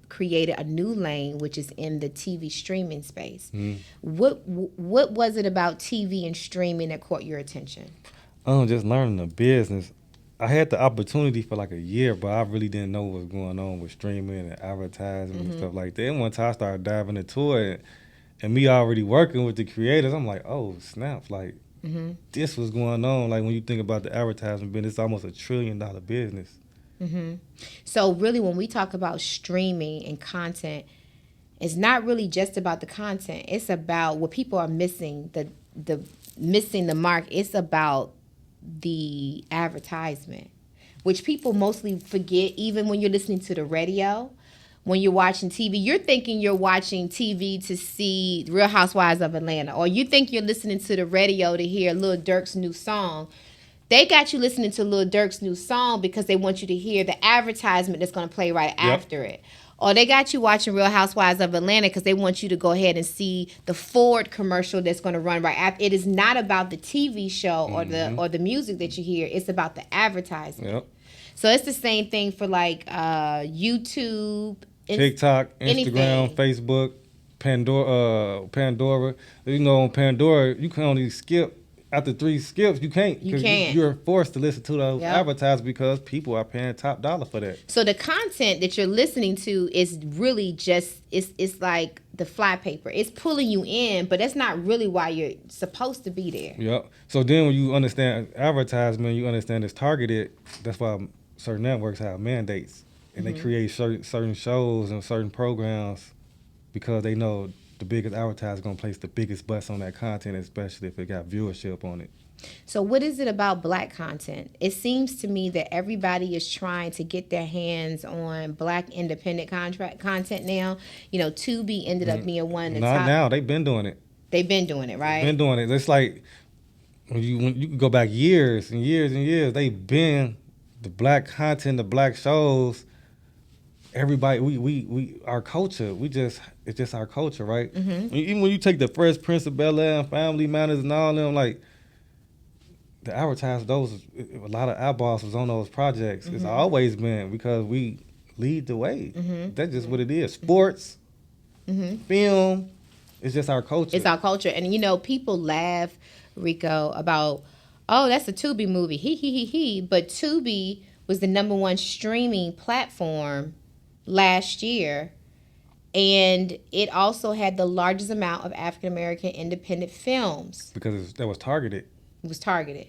created a new lane, which is in the TV streaming space. Mm. What was it about TV and streaming that caught your attention? Just learning the business. I had the opportunity for like a year, but I really didn't know what was going on with streaming and advertising and stuff like that. And one time I started diving into it, and me already working with the creators, I'm like, oh, snap, like this was going on. Like when you think about the advertising business, it's almost $1 trillion business. Mm-hmm. So really, when we talk about streaming and content, it's not really just about the content. It's about what people are missing, the missing the mark. It's about the advertisement, which people mostly forget. Even when you're listening to the radio, when you're watching TV, you're thinking you're watching TV to see Real Housewives of Atlanta, or you think you're listening to the radio to hear Lil Durk's new song. They got you listening to Lil Durk's new song because they want you to hear the advertisement that's going to play right after it. Or they got you watching Real Housewives of Atlanta because they want you to go ahead and see the Ford commercial that's going to run right after. It is not about the TV show or the music that you hear. It's about the advertisement. Yep. So it's the same thing for like YouTube, TikTok, Instagram, anything. Facebook, Pandora. On Pandora, you can only skip after 3 skips, you can't. You can't. You're forced to listen to those advertisements because people are paying top dollar for that. So the content that you're listening to is really just it's like the fly paper. It's pulling you in, but that's not really why you're supposed to be there. Yep. So then when you understand advertisement, you understand it's targeted. That's why certain networks have mandates, and they create certain shows and certain programs because they know the biggest advertiser is going to place the biggest butts on that content, especially if it got viewership on it. So what is it about Black content? It seems to me that everybody is trying to get their hands on Black independent content now. You know, Tubi ended up being one of the top. Not now. They've been doing it. They've been doing it, right? Been doing it. It's like when you can go back years and years and years. They've been the Black content, the Black shows. Everybody, we our culture. It's just our culture, right? Mm-hmm. Even when you take the Fresh Prince of Bel-Air and Family Matters and all them, like the advertisers, a lot of eyeballs was on those projects. Mm-hmm. It's always been because we lead the way. Mm-hmm. That's just what it is. Sports, film. It's just our culture. It's our culture, and you know, people laugh, Rico, about that's a Tubi movie. He. But Tubi was the #1 streaming platform last year, and it also had the largest amount of African American independent films because that was targeted. It was targeted.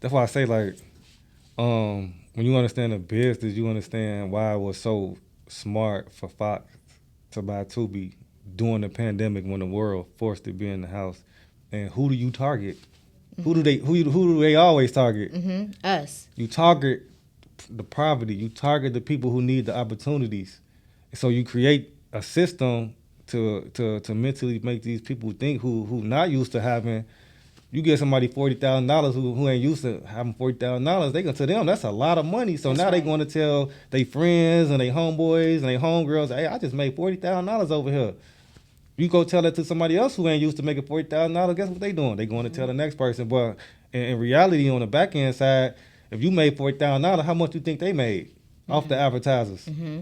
That's why I say, like, when you understand the business, you understand why it was so smart for Fox to buy Tubi during the pandemic when the world forced to be in the house. And who do you target? Mm-hmm. Who do they always target? Mm-hmm. Us. You target the poverty. You target the people who need the opportunities. So you create a system to mentally make these people think who not used to having. You get somebody $40,000 who ain't used to having $40,000. They gonna tell them that's a lot of money. So now they going to tell their friends and their homeboys and their homegirls, hey, I just made $40,000 over here. You go tell it to somebody else who ain't used to making $40,000. Guess what they doing? They going to tell the next person. But in reality, on the back end side, if you made $40,000, how much do you think they made off the advertisers? Mm-hmm.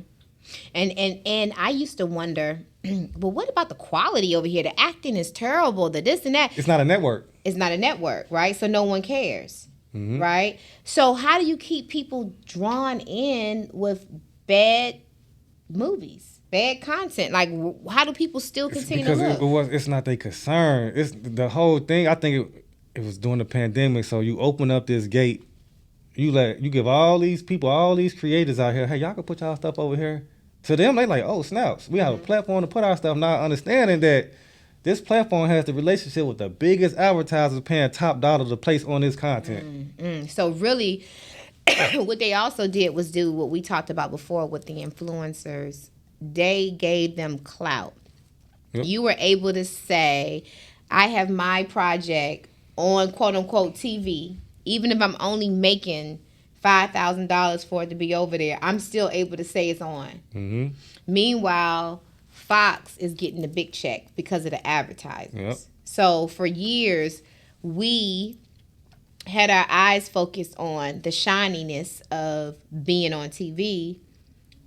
And I used to wonder, but what about the quality over here? The acting is terrible. The this and that. It's not a network. It's not a network, right? So no one cares, right? So how do you keep people drawn in with bad movies, bad content? Like, how do people still continue to look? Because it's not their concern. It's the whole thing. I think it was during the pandemic. So you open up this gate. You give all these people, all these creators out here, hey, y'all can put y'all stuff over here. To them, they like, oh, snaps. We have a platform to put our stuff. Not understanding that this platform has the relationship with the biggest advertisers paying top dollar to place on this content. So really, what they also did was do what we talked about before with the influencers. They gave them clout. Yep. You were able to say, I have my project on quote-unquote TV. Even if I'm only making $5,000 for it to be over there, I'm still able to say it's on. Mm-hmm. Meanwhile, Fox is getting the big check because of the advertisers. Yep. So for years, we had our eyes focused on the shininess of being on TV,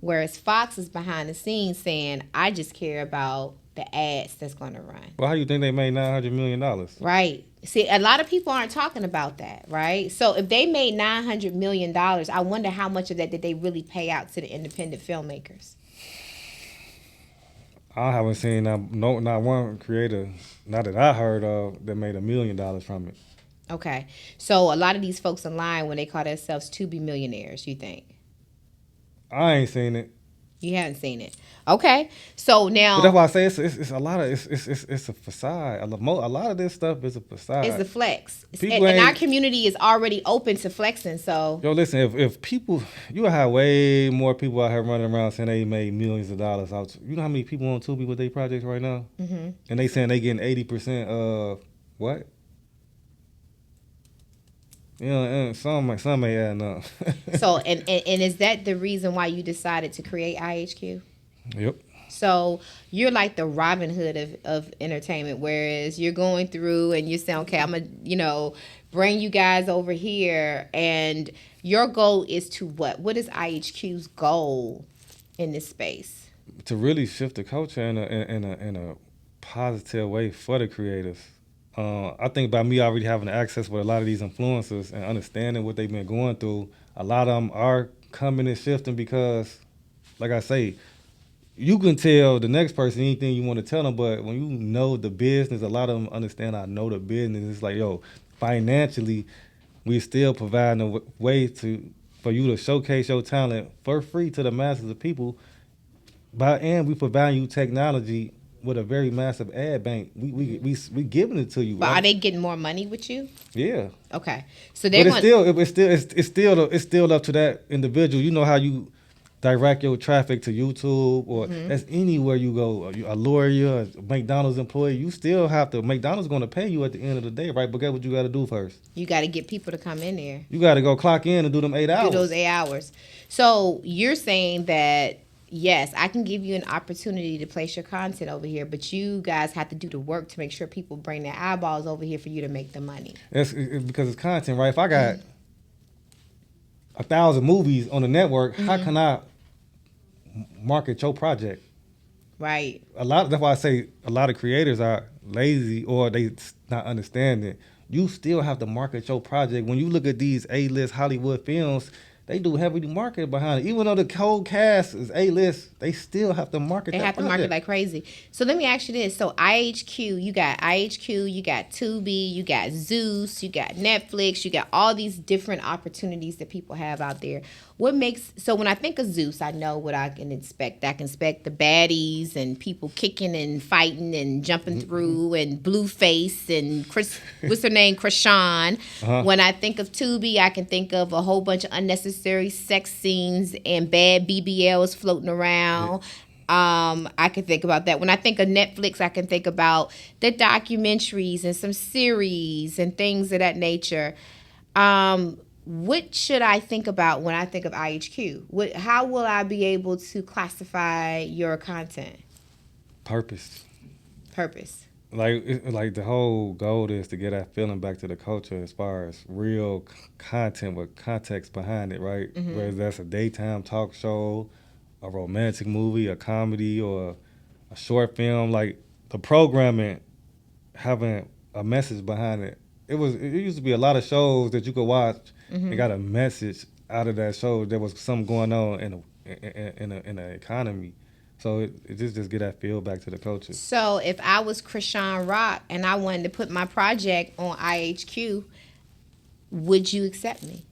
whereas Fox is behind the scenes saying, I just care about the ads that's going to run. Well, how do you think they made $900 million? Right. See, a lot of people aren't talking about that, right? So if they made $900 million, I wonder how much of that did they really pay out to the independent filmmakers? I haven't seen not one creator, not that I heard of, that made $1 million from it. Okay. So a lot of these folks online, when they call themselves Tubi millionaires, you think? I ain't seen it. You haven't seen it. Okay. So now. But that's why I say it's a lot of, it's a facade. A lot of this stuff is a facade. It's a flex. And our community is already open to flexing, so. Yo, listen, if people, you will have way more people out here running around saying they made millions of dollars out. You know how many people on Tubi with their projects right now? Mm-hmm. And they saying they getting 80% of what? You know, and some may add up. So, and is that the reason why you decided to create IHQ? Yep. So you're like the Robin Hood of entertainment, whereas you're going through and you're saying, okay, I'm going to, bring you guys over here. And your goal is to what? What is IHQ's goal in this space? To really shift the culture in a positive way for the creators. I think by me already having access with a lot of these influencers and understanding what they've been going through, a lot of them are coming and shifting because, like I say, you can tell the next person anything you want to tell them, but when you know the business, a lot of them understand I know the business. It's like, yo, financially, we still providing a way for you to showcase your talent for free to the masses of people. And we provide you technology with a very massive ad bank. We giving it to you. But right? are they getting more money with you? Yeah. Okay. So they're But it's still up to that individual. You know how you direct your traffic to YouTube or that's anywhere you go. A lawyer, a McDonald's employee, you still have to. McDonald's going to pay you at the end of the day, right? But guess what you got to do first? You got to get people to come in there. You got to go clock in and do them 8 hours. Do those 8 hours. So you're saying that, yes, I can give you an opportunity to place your content over here, but you guys have to do the work to make sure people bring their eyeballs over here for you to make the money. It's because it's content, right? If I got 1,000 movies on the network, how can I market your project? Right. That's why I say a lot of creators are lazy or they not understanding. You still have to market your project. When you look at these A-list Hollywood films, they do heavily market behind it. Even though the whole cast is A-list, they still have to market. They have to market like crazy. So let me ask you this: so IHQ, you got Tubi, you got Zeus, you got Netflix, you got all these different opportunities that people have out there. So when I think of Zeus, I know what I can expect. I can expect the baddies and people kicking and fighting and jumping through and Blueface and what's her name, Krishan. When I think of Tubi, I can think of a whole bunch of unnecessary sex scenes and bad BBLs floating around. I can think about that. When I think of Netflix, I can think about the documentaries and some series and things of that nature. What should I think about when I think of IHQ? How will I be able to classify your content? Purpose. Like the whole goal is to get that feeling back to the culture as far as real content with context behind it, right? Whether that's a daytime talk show, a romantic movie, a comedy, or a short film, like the programming having a message behind it. It used to be a lot of shows that you could watch and got a message out of that show. There was something going on in the economy. So it just get that feel back to the culture. So if I was Krishan Rock and I wanted to put my project on IHQ, would you accept me?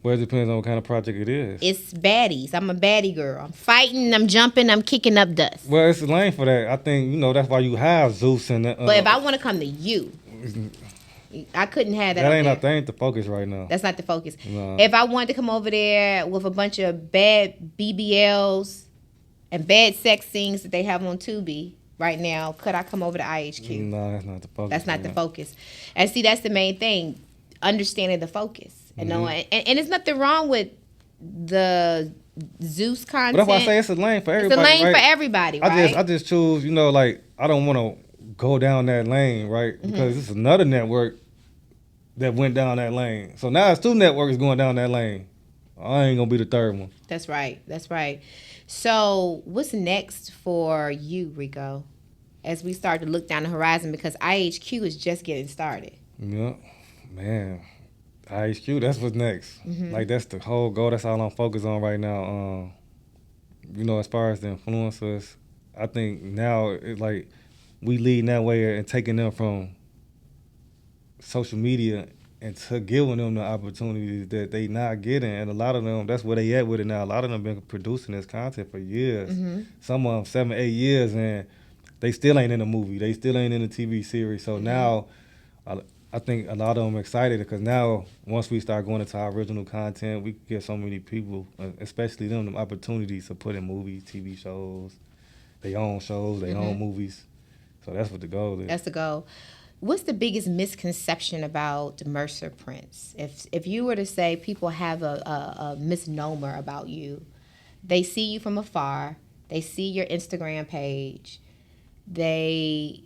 Well, it depends on what kind of project it is. It's baddies. I'm a baddie girl. I'm fighting, I'm jumping, I'm kicking up dust. Well, it's a lane for that. I think, that's why you have Zeus and but if I want to come to you, I couldn't have that. That ain't the focus right now. That's not the focus. No. If I wanted to come over there with a bunch of bad BBLs and bad sex scenes that they have on Tubi right now, could I come over to IHQ? No, that's not the focus. That's not the focus. And see, that's the main thing, understanding the focus. And there's nothing wrong with the Zeus content. But that's why I say it's a lane for everybody. It's a lane right? for everybody, right? I just choose, I don't want to go down that lane, right? Because it's another network that went down that lane. So now it's two networks going down that lane. I ain't going to be the third one. That's right. So what's next for you, Rico, as we start to look down the horizon? Because IHQ is just getting started. Yeah, man. IHQ, that's what's next. Like, that's the whole goal. That's all I'm focused on right now. As far as the influencers, I think now it's like we leading that way and taking them from social media and to giving them the opportunities that they not getting. And a lot of them, that's where they at with it now. A lot of them been producing this content for years. Some of them 7, 8 years, and they still ain't in a movie. They still ain't in a TV series. So now I think a lot of them are excited because now once we start going into our original content, we get so many people, especially them opportunities to put in movies, TV shows, their own shows, their own movies. So that's what the goal is. That's the goal. What's the biggest misconception about Mercer prints? If you were to say people have a misnomer about you, they see you from afar, they see your Instagram page, they,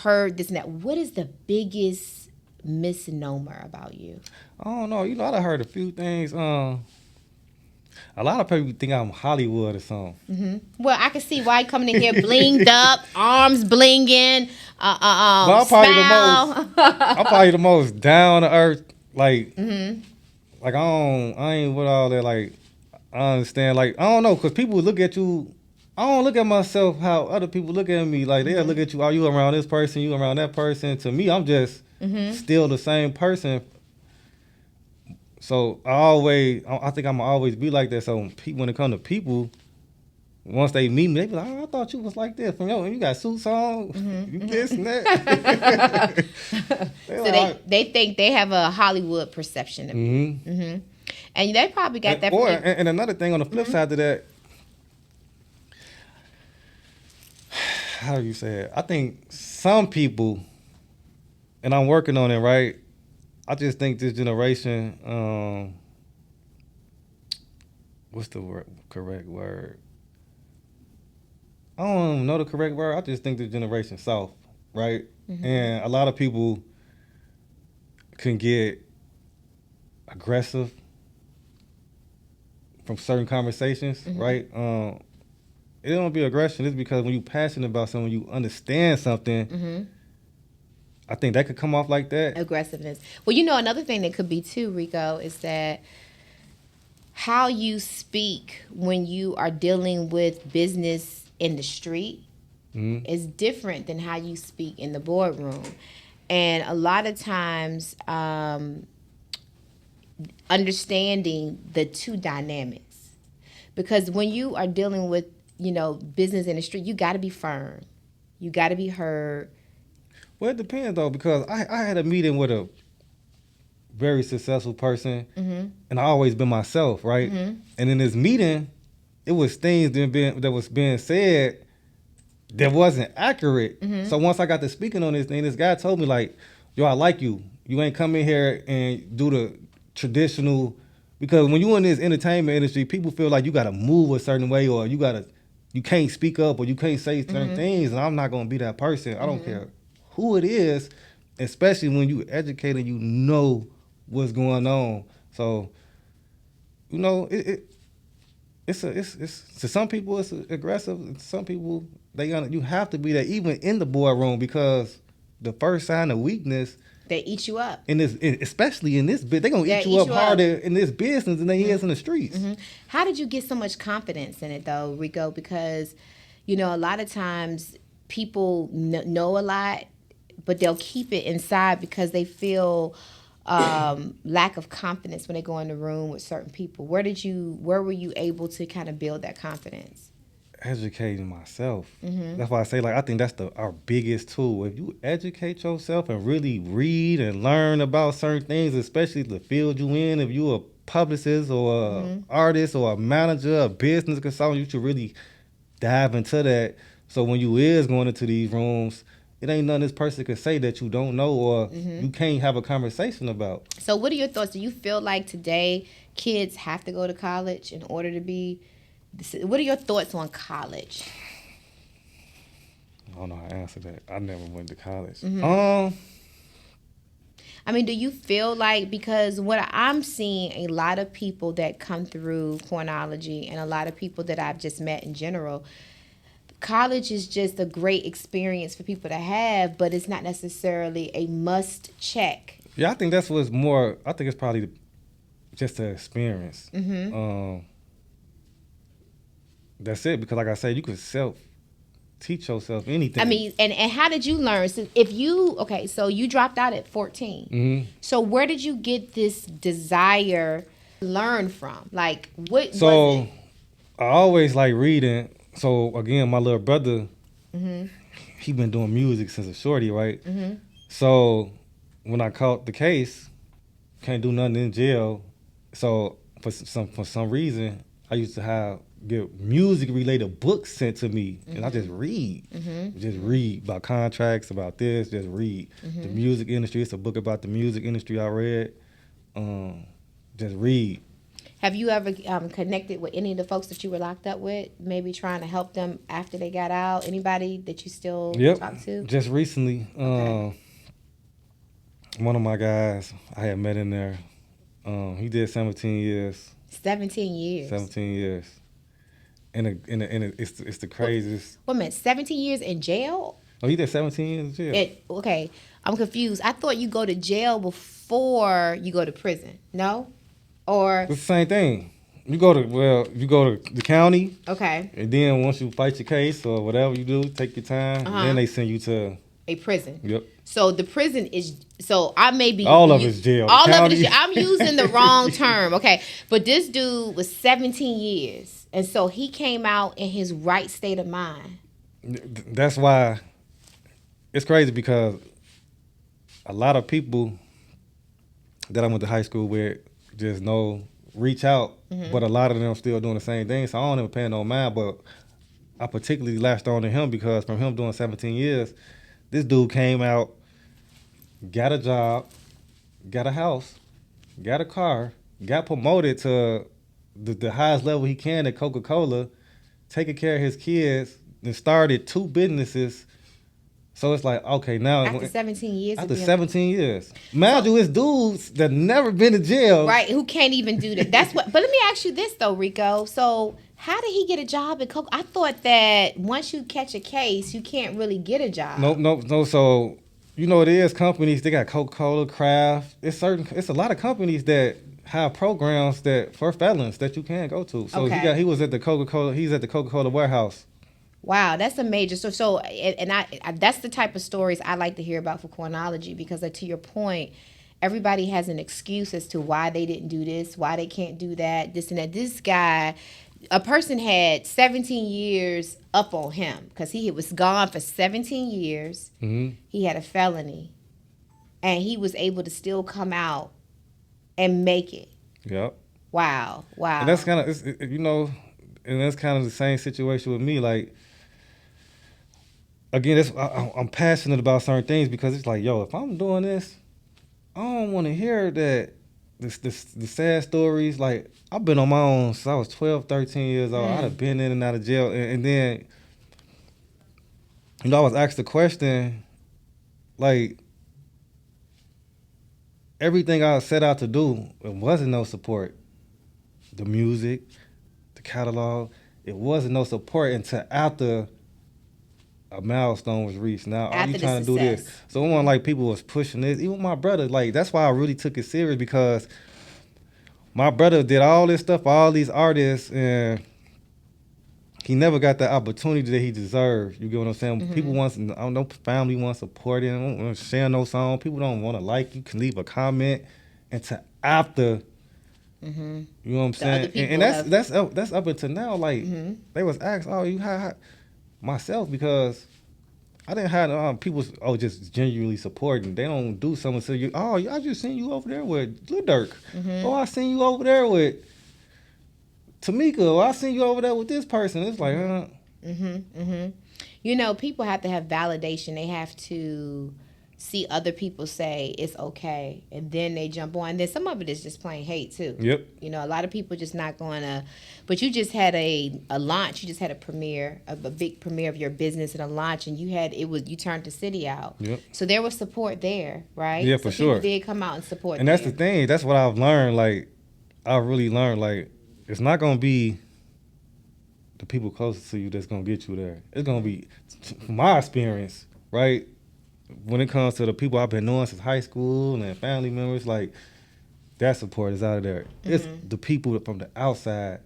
heard this and that. What is the biggest misnomer about you? I don't know. I done heard a few things. A lot of people think I'm Hollywood or something. Mm-hmm. Well, I can see why you coming in here blinged up, arms blinging, But I'm smile. I'm probably the most down to earth. Like, Mm-hmm. like I ain't with all that. Like, I understand. Like, I don't know, cause people look at you. I don't look at myself how other people look at me. Like, they'll look at you. Are you around this person? You around that person? To me, I'm just still the same person. So I think I'm always be like that. So when it comes to people, once they meet me, they be like, "Oh, I thought you was like this. From you got suits on, you this and that." So they think they have a Hollywood perception of you. And they probably got that. And another thing on the flip side of that, how do you say it? I think some people, and I'm working on it, right? I just think this generation, what's the correct word? I don't know the correct word. I just think this generation soft, right? And a lot of people can get aggressive from certain conversations, right? It don't be aggression. It's because when you passionate about something, you understand something. I think that could come off like that. Aggressiveness. Well, you know, another thing that could be too, Rico, is that how you speak when you are dealing with business in the street is different than how you speak in the boardroom. And a lot of times, understanding the two dynamics. Because when you are dealing with, you know, business in the street, you got to be firm. You got to be heard. Well, it depends, though, because I had a meeting with a very successful person, and I always been myself, right? And in this meeting, it was things that was being said that wasn't accurate. So once I got to speaking on this thing, this guy told me, like, yo, I like you. You ain't come in here and do the traditional, because when you in this entertainment industry, people feel like you got to move a certain way, or you can't speak up, or you can't say certain things, and I'm not going to be that person. I don't care who it is, especially when you educated, you know what's going on. So, you know, it's to some people it's aggressive. To some people you have to be there even in the boardroom, because the first sign of weakness, they eat you up. Especially in this bit, they're gonna eat you up harder in this business than they is in the streets. How did you get so much confidence in it though, Rico? Because, you know, a lot of times people know a lot, but they'll keep it inside because they feel lack of confidence when they go in the room with certain people. Where were you able to kind of build that confidence? Educating myself. That's why I say, like, I think that's our biggest tool. If you educate yourself and really read and learn about certain things, especially the field you in, if you a publicist or a artist or a manager, a business consultant, you should really dive into that. So when you is going into these rooms, it ain't nothing this person can say that you don't know, or you can't have a conversation about. So what are your thoughts? Do you feel like today kids have to go to college in order to be... What are your thoughts on college? I don't know how to answer that. I never went to college. I mean, do you feel like, because what I'm seeing, a lot of people that come through Coinology and a lot of people that I've just met in general, college is just a great experience for people to have, but it's not necessarily a must check. Yeah, I think that's what's more, I think it's probably just the experience. That's it, because like I said, you can teach yourself anything. I mean, and how did you learn? So so you dropped out at 14. So where did you get this desire to learn from? Like, what was it? I always like reading. So again, my little brother, he been doing music since a shorty, right? So when I caught the case, can't do nothing in jail. So for some reason, I used to get music related books sent to me, and I just read. Just read about contracts, about this, just read. The music industry, it's a book about the music industry I read. Just read. Have you ever connected with any of the folks that you were locked up with, maybe trying to help them after they got out? Anybody that you still talk to? Just recently. One of my guys I had met in there, he did 17 years. 17 years. 17 years. It's the craziest. Wait a minute, 17 years in jail? Oh, he did 17 years in jail. Okay, I'm confused. I thought you go to jail before you go to prison. No? Or It's the same thing. You go to the county. Okay. And then once you fight your case or whatever you do, take your time. Then they send you to a prison. Yep. So the prison is. So I may be. All of it's jail. All of it is jail. I'm using the wrong term. Okay, but this dude was 17 years, and so he came out in his right state of mind. That's why it's crazy, because a lot of people that I went to high school with just reach out, but a lot of them still doing the same thing. So I don't even pay no mind, but I particularly latched on to him because from him doing 17 years, this dude came out, got a job, got a house, got a car, got promoted to the highest level he can at Coca-Cola, taking care of his kids, and started 2 businesses. So it's like, okay, now after 17 years. After 17 years, mind you, it's dudes that never been to jail, right? Who can't even do that. That's what. But let me ask you this though, Rico. So how did he get a job at Coca? I thought that once you catch a case, you can't really get a job. No. So it is companies. They got Coca-Cola, Kraft. It's a lot of companies that have programs that for felons that you can go to. So he was at the Coca-Cola. He's at the Coca-Cola warehouse. Wow, that's a major. So I that's the type of stories I like to hear about for Coinology, because to your point, everybody has an excuse as to why they didn't do this, why they can't do that, this and that. This guy, a person had 17 years up on him because he was gone for 17 years. Mm-hmm. He had a felony, and he was able to still come out and make it. Yep. Wow. And that's kind of, and that's kind of the same situation with me. Like, again, I'm passionate about certain things because it's like, if I'm doing this, I don't want to hear that the sad stories. Like, I've been on my own since I was 12, 13 years old. I'd have been in and out of jail. And then, I was asked the question, like, everything I set out to do, it wasn't no support. The music, the catalog, it wasn't no support until after a milestone was reached. Now, are you trying to do this? So it wasn't like people was pushing this. Even my brother, like, that's why I really took it serious, because my brother did all this stuff for all these artists, and he never got the opportunity that he deserved. You get what I'm saying? Mm-hmm. People want, I don't know, family wants support, and don't want to share no song. People don't want to like you. Can leave a comment until after. Mm-hmm. You know what I'm saying? And that's up until now. Like, they was asked, you had myself, because I didn't have people just genuinely supporting. They don't do something to you. I just seen you over there with Lil Durk. Mm-hmm. I seen you over there with Tamika. I seen you over there with this person. It's like, people have to have validation. They have to see other people say it's okay, and then they jump on. And then some of it is just plain hate too. Yep. A lot of people just not going to. But you just had a launch. You just had a premiere, a big premiere of your business and a launch, and you turned the city out. Yep. So there was support there, right? Yeah, for sure. People did come out and support. And that's the thing. That's what I've learned. Like, I really learned. Like, it's not gonna be the people closest to you that's gonna get you there. It's gonna be, from my experience, right? When it comes to the people I've been knowing since high school and family members, like, that support is out of there. Mm-hmm. It's the people from the outside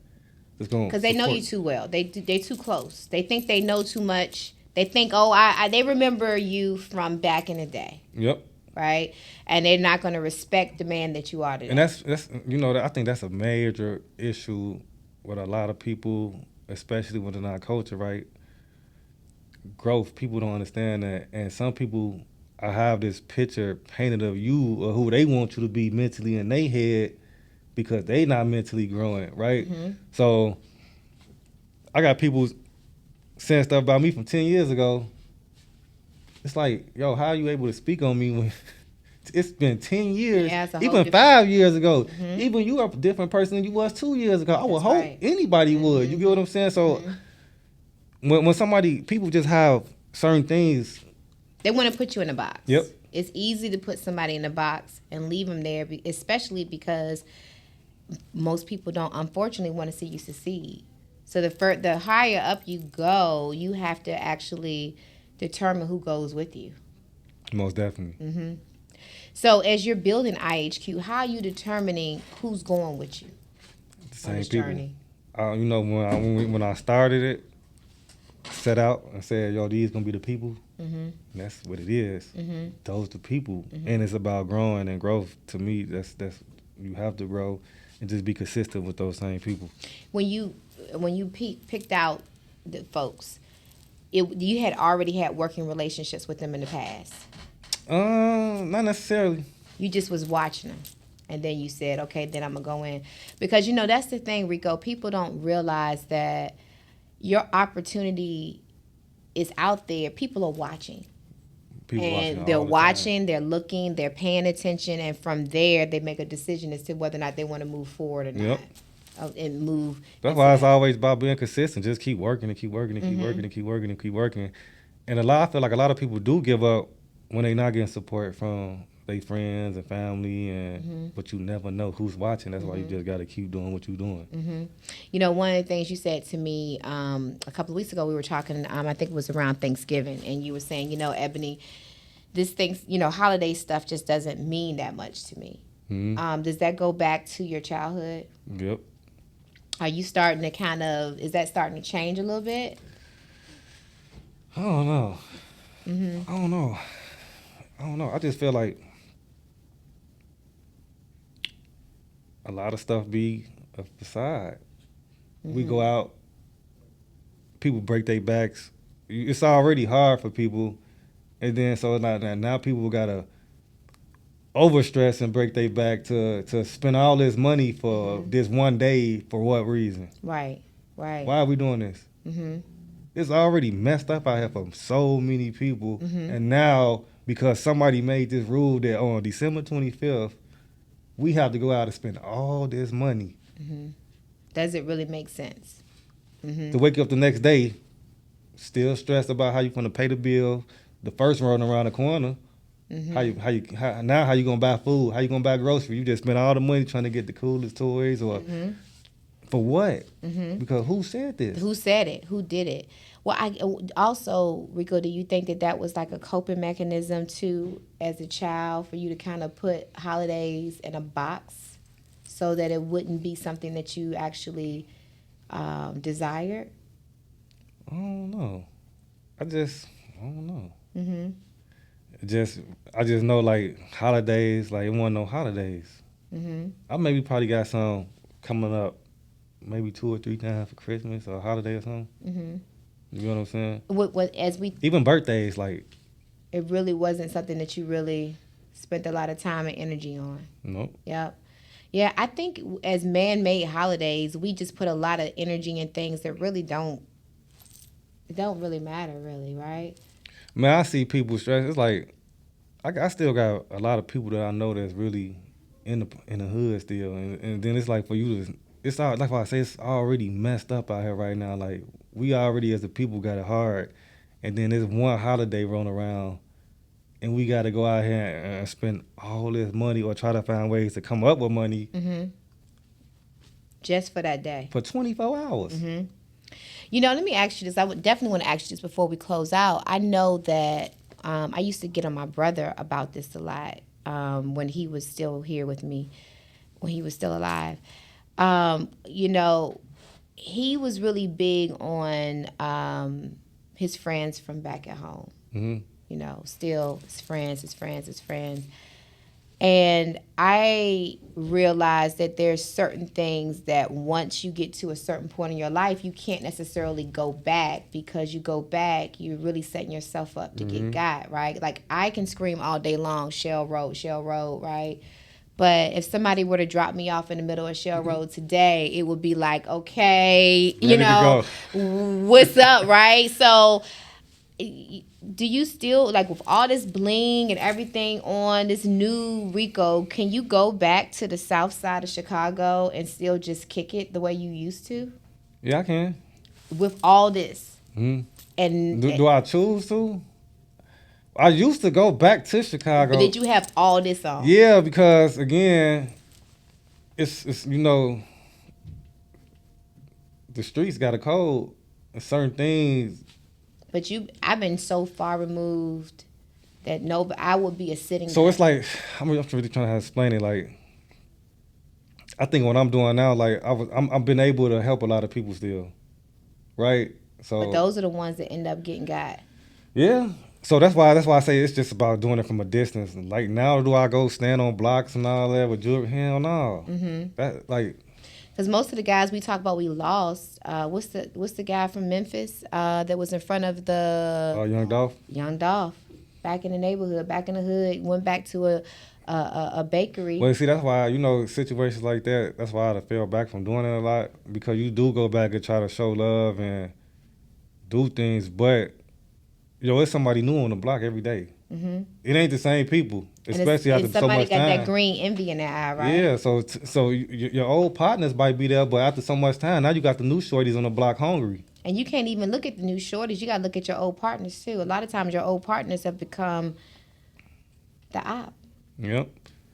that's going to, because they know you too well. They too close. They think they know too much. They think, they remember you from back in the day. Yep. Right? And they're not going to respect the man that you are today. And that's I think that's a major issue with a lot of people, especially within our culture, right? Growth, people don't understand that, and some people have this picture painted of you or who they want you to be mentally in their head because they not mentally growing, right? Mm-hmm. So I got people saying stuff about me from 10 years ago. It's like, how are you able to speak on me when it's been 10 years, even 5 years ago? Mm-hmm. Even you are a different person than you was 2 years ago. I would hope anybody would. You get what I'm saying? So when people just have certain things, they want to put you in a box. Yep. It's easy to put somebody in a box and leave them there, especially because most people don't, unfortunately, want to see you succeed. So the higher up you go, you have to actually determine who goes with you. Most definitely. Mm-hmm. So as you're building IHQ, how are you determining who's going with you? The same people. Journey? You know, when I started it, set out and said, yo, these gonna be the people. Mm-hmm. That's what it is. Mm-hmm. Those the people. Mm-hmm. And it's about growing, and growth to me, that's you have to grow and just be consistent with those same people. When you picked out the folks, you had already had working relationships with them in the past? Not necessarily. You just was watching them, and then you said, okay, then I'm going to go in. Because, you know, that's the thing, Rico. People don't realize that your opportunity is out there. People are watching. They're watching, they're looking, they're paying attention, and from there, they make a decision as to whether or not they want to move forward or not. And move. That's why it's always about being consistent. Just keep working and keep working and keep working and keep working and keep working. And I feel like a lot of people do give up when they're not getting support from their friends and family, but you never know who's watching. That's why you just got to keep doing what you're doing. Mm-hmm. You know, one of the things you said to me a couple of weeks ago, we were talking, I think it was around Thanksgiving, and you were saying, you know, Ebony, holiday stuff just doesn't mean that much to me. Mm-hmm. Does that go back to your childhood? Yep. Are you starting to is that starting to change a little bit? I don't know. Mm-hmm. I don't know. I just feel like a lot of stuff be a facade. Mm-hmm. We go out, people break their backs. It's already hard for people. And then so now people got to overstress and break their back to spend all this money for this one day. For what reason? Right. Why are we doing this? Mm-hmm. It's already messed up out here for so many people. Mm-hmm. And now, because somebody made this rule that on December 25th, we have to go out and spend all this money. Mm-hmm. Does it really make sense? Mm-hmm. To wake up the next day, still stressed about how you're going to pay the bill, the first run around the corner. Mm-hmm. How you gonna buy food? How you gonna buy groceries? You just spend all the money trying to get the coolest toys, or for what? Mm-hmm. Because who said this? Who said it? Who did it? Well, I also, Rico, do you think that was like a coping mechanism too, as a child, for you to kind of put holidays in a box so that it wouldn't be something that you actually desired? I don't know. I don't know. Mm-hmm. I just know, like, holidays, like, it wasn't no holidays. Mm-hmm. I maybe probably got some coming up maybe 2 or 3 times for Christmas or a holiday or something. Mm-hmm. You know what I'm saying? Even birthdays, like. It really wasn't something that you really spent a lot of time and energy on. Nope. Yep. Yeah, I think as man-made holidays, we just put a lot of energy in things that really don't really matter, really, right? Man, I see people stress. It's like I still got a lot of people that I know that's really in the hood still, and then it's like for you to, it's all like I say, it's already messed up out here right now. Like we already as a people got it hard, and then there's one holiday rolling around, and we got to go out here and spend all this money or try to find ways to come up with money, just for that day, for 24 hours. Mm-hmm. You know, let me ask you this. I would definitely want to ask you this before we close out. I know that I used to get on my brother about this a lot when he was still here with me, when he was still alive. You know, he was really big on his friends from back at home. Mm-hmm. You know, still his friends. And I realized that there's certain things that once you get to a certain point in your life, you can't necessarily go back, because you go back, you're really setting yourself up to get got, right? Like I can scream all day long, Shell Road, right? But if somebody were to drop me off in the middle of Shell Road today, it would be like, okay, you know, what's up, right? So do you still, like with all this bling and everything on this new Rico, can you go back to the south side of Chicago and still just kick it the way you used to? Yeah, I can. With all this. Mm-hmm. And do I choose to? I used to go back to Chicago. But did you have all this on? Yeah, because again, it's the streets got a code and certain things. But I've been so far removed that I would be a sitting. So it's like I'm really trying to explain it. Like I think what I'm doing now, like I've been able to help a lot of people still, right? So but those are the ones that end up getting got. Yeah. So that's why I say it's just about doing it from a distance. Like now, do I go stand on blocks and all that with jewelry? Hell no. That like. Because most of the guys we talk about, we lost. What's the guy from Memphis that was in front of the Young Dolph? Young Dolph, back in the neighborhood, back in the hood, went back to a bakery. Well, see, that's why situations like that. That's why I fell back from doing it a lot, because you do go back and try to show love and do things, but it's somebody new on the block every day. It ain't the same people, especially after so much time. Somebody got that green envy in their eye, right? Yeah, so your old partners might be there, but after so much time, now you got the new shorties on the block hungry. And you can't even look at the new shorties. You got to look at your old partners too. A lot of times, your old partners have become the op. Yep.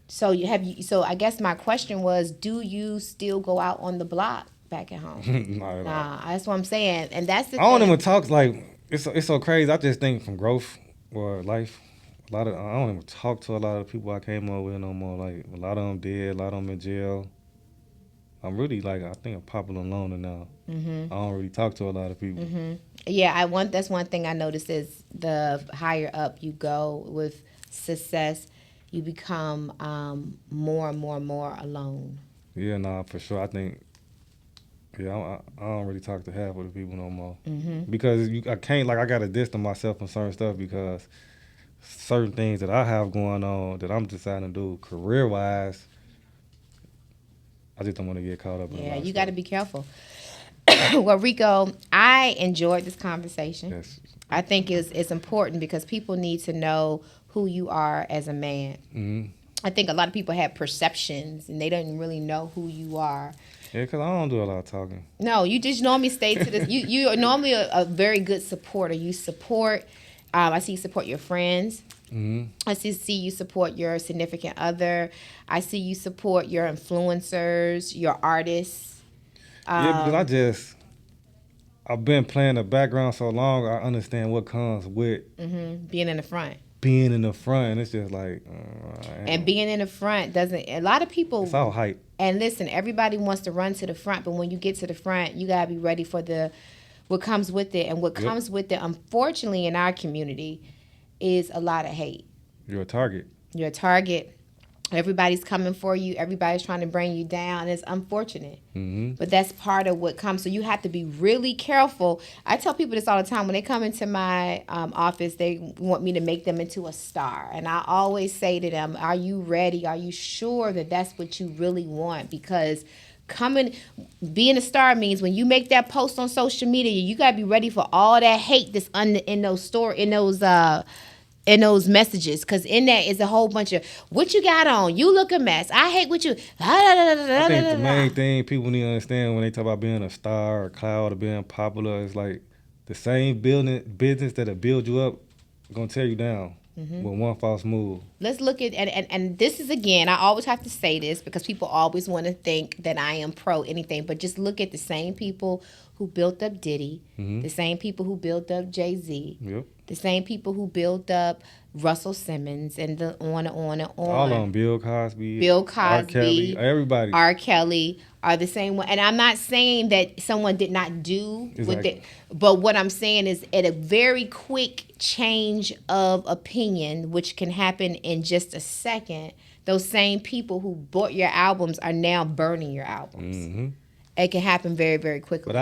So So I guess my question was, do you still go out on the block back at home? Nah, that's what I'm saying, and that's the thing. I don't even talk like it's so crazy. I just think from growth or life. I don't even talk to a lot of people I came up with no more. Like a lot of them dead, a lot of them in jail. I'm really I think I'm popular loner now. I don't really talk to a lot of people. Yeah, that's one thing I noticed is the higher up you go with success, you become more and more and more alone. Yeah, nah, for sure. I think. Yeah, I don't really talk to half of the people no more because I can't. I gotta distance myself from certain stuff because certain things that I have going on that I'm deciding to do career-wise, I just don't want to get caught up in. Yeah, you got to be careful. Well, Rico, I enjoyed this conversation. Yes. I think it's important because people need to know who you are as a man. I think a lot of people have perceptions and they don't really know who you are. Yeah, because I don't do a lot of talking. No, you just normally stay to this. You are normally a very good supporter. You support. I see you support your friends. I see you support your significant other. I see you support your influencers, your artists. Yeah, because I've been playing the background so long, I understand what comes with being in the front. Being in the front, and it's just like... and being in the front doesn't... A lot of people... It's all hype. And listen, everybody wants to run to the front, but when you get to the front, you got to be ready for what comes with it. And what comes with it, unfortunately, in our community, is a lot of hate. You're a target. You're a target. Everybody's coming for you. Everybody's trying to bring you down. It's unfortunate. But that's part of what comes. So you have to be really careful. I tell people this all the time. When they come into my office, they want me to make them into a star. And I always say to them, are you ready? Are you sure that that's what you really want? Because being a star means when you make that post on social media, you got to be ready for all that hate that's in those messages, because in that is a whole bunch of what you got on. You look a mess. I hate what you. I think the main thing people need to understand when they talk about being a star or cloud or being popular is like the same business that'll build you up gonna tear you down with one false move. Let's look at and this is, again, I always have to say this because people always want to think that I am pro anything, but just look at the same people who built up Diddy, the same people who built up Jay-Z. Yep. The same people who built up Russell Simmons and on and on and on. All of them. Bill Cosby. R. Kelly. Everybody. R. Kelly are the same one. And I'm not saying that someone did not do with it. But what I'm saying is at a very quick change of opinion, which can happen in just a second, those same people who bought your albums are now burning your albums. It can happen very, very quickly.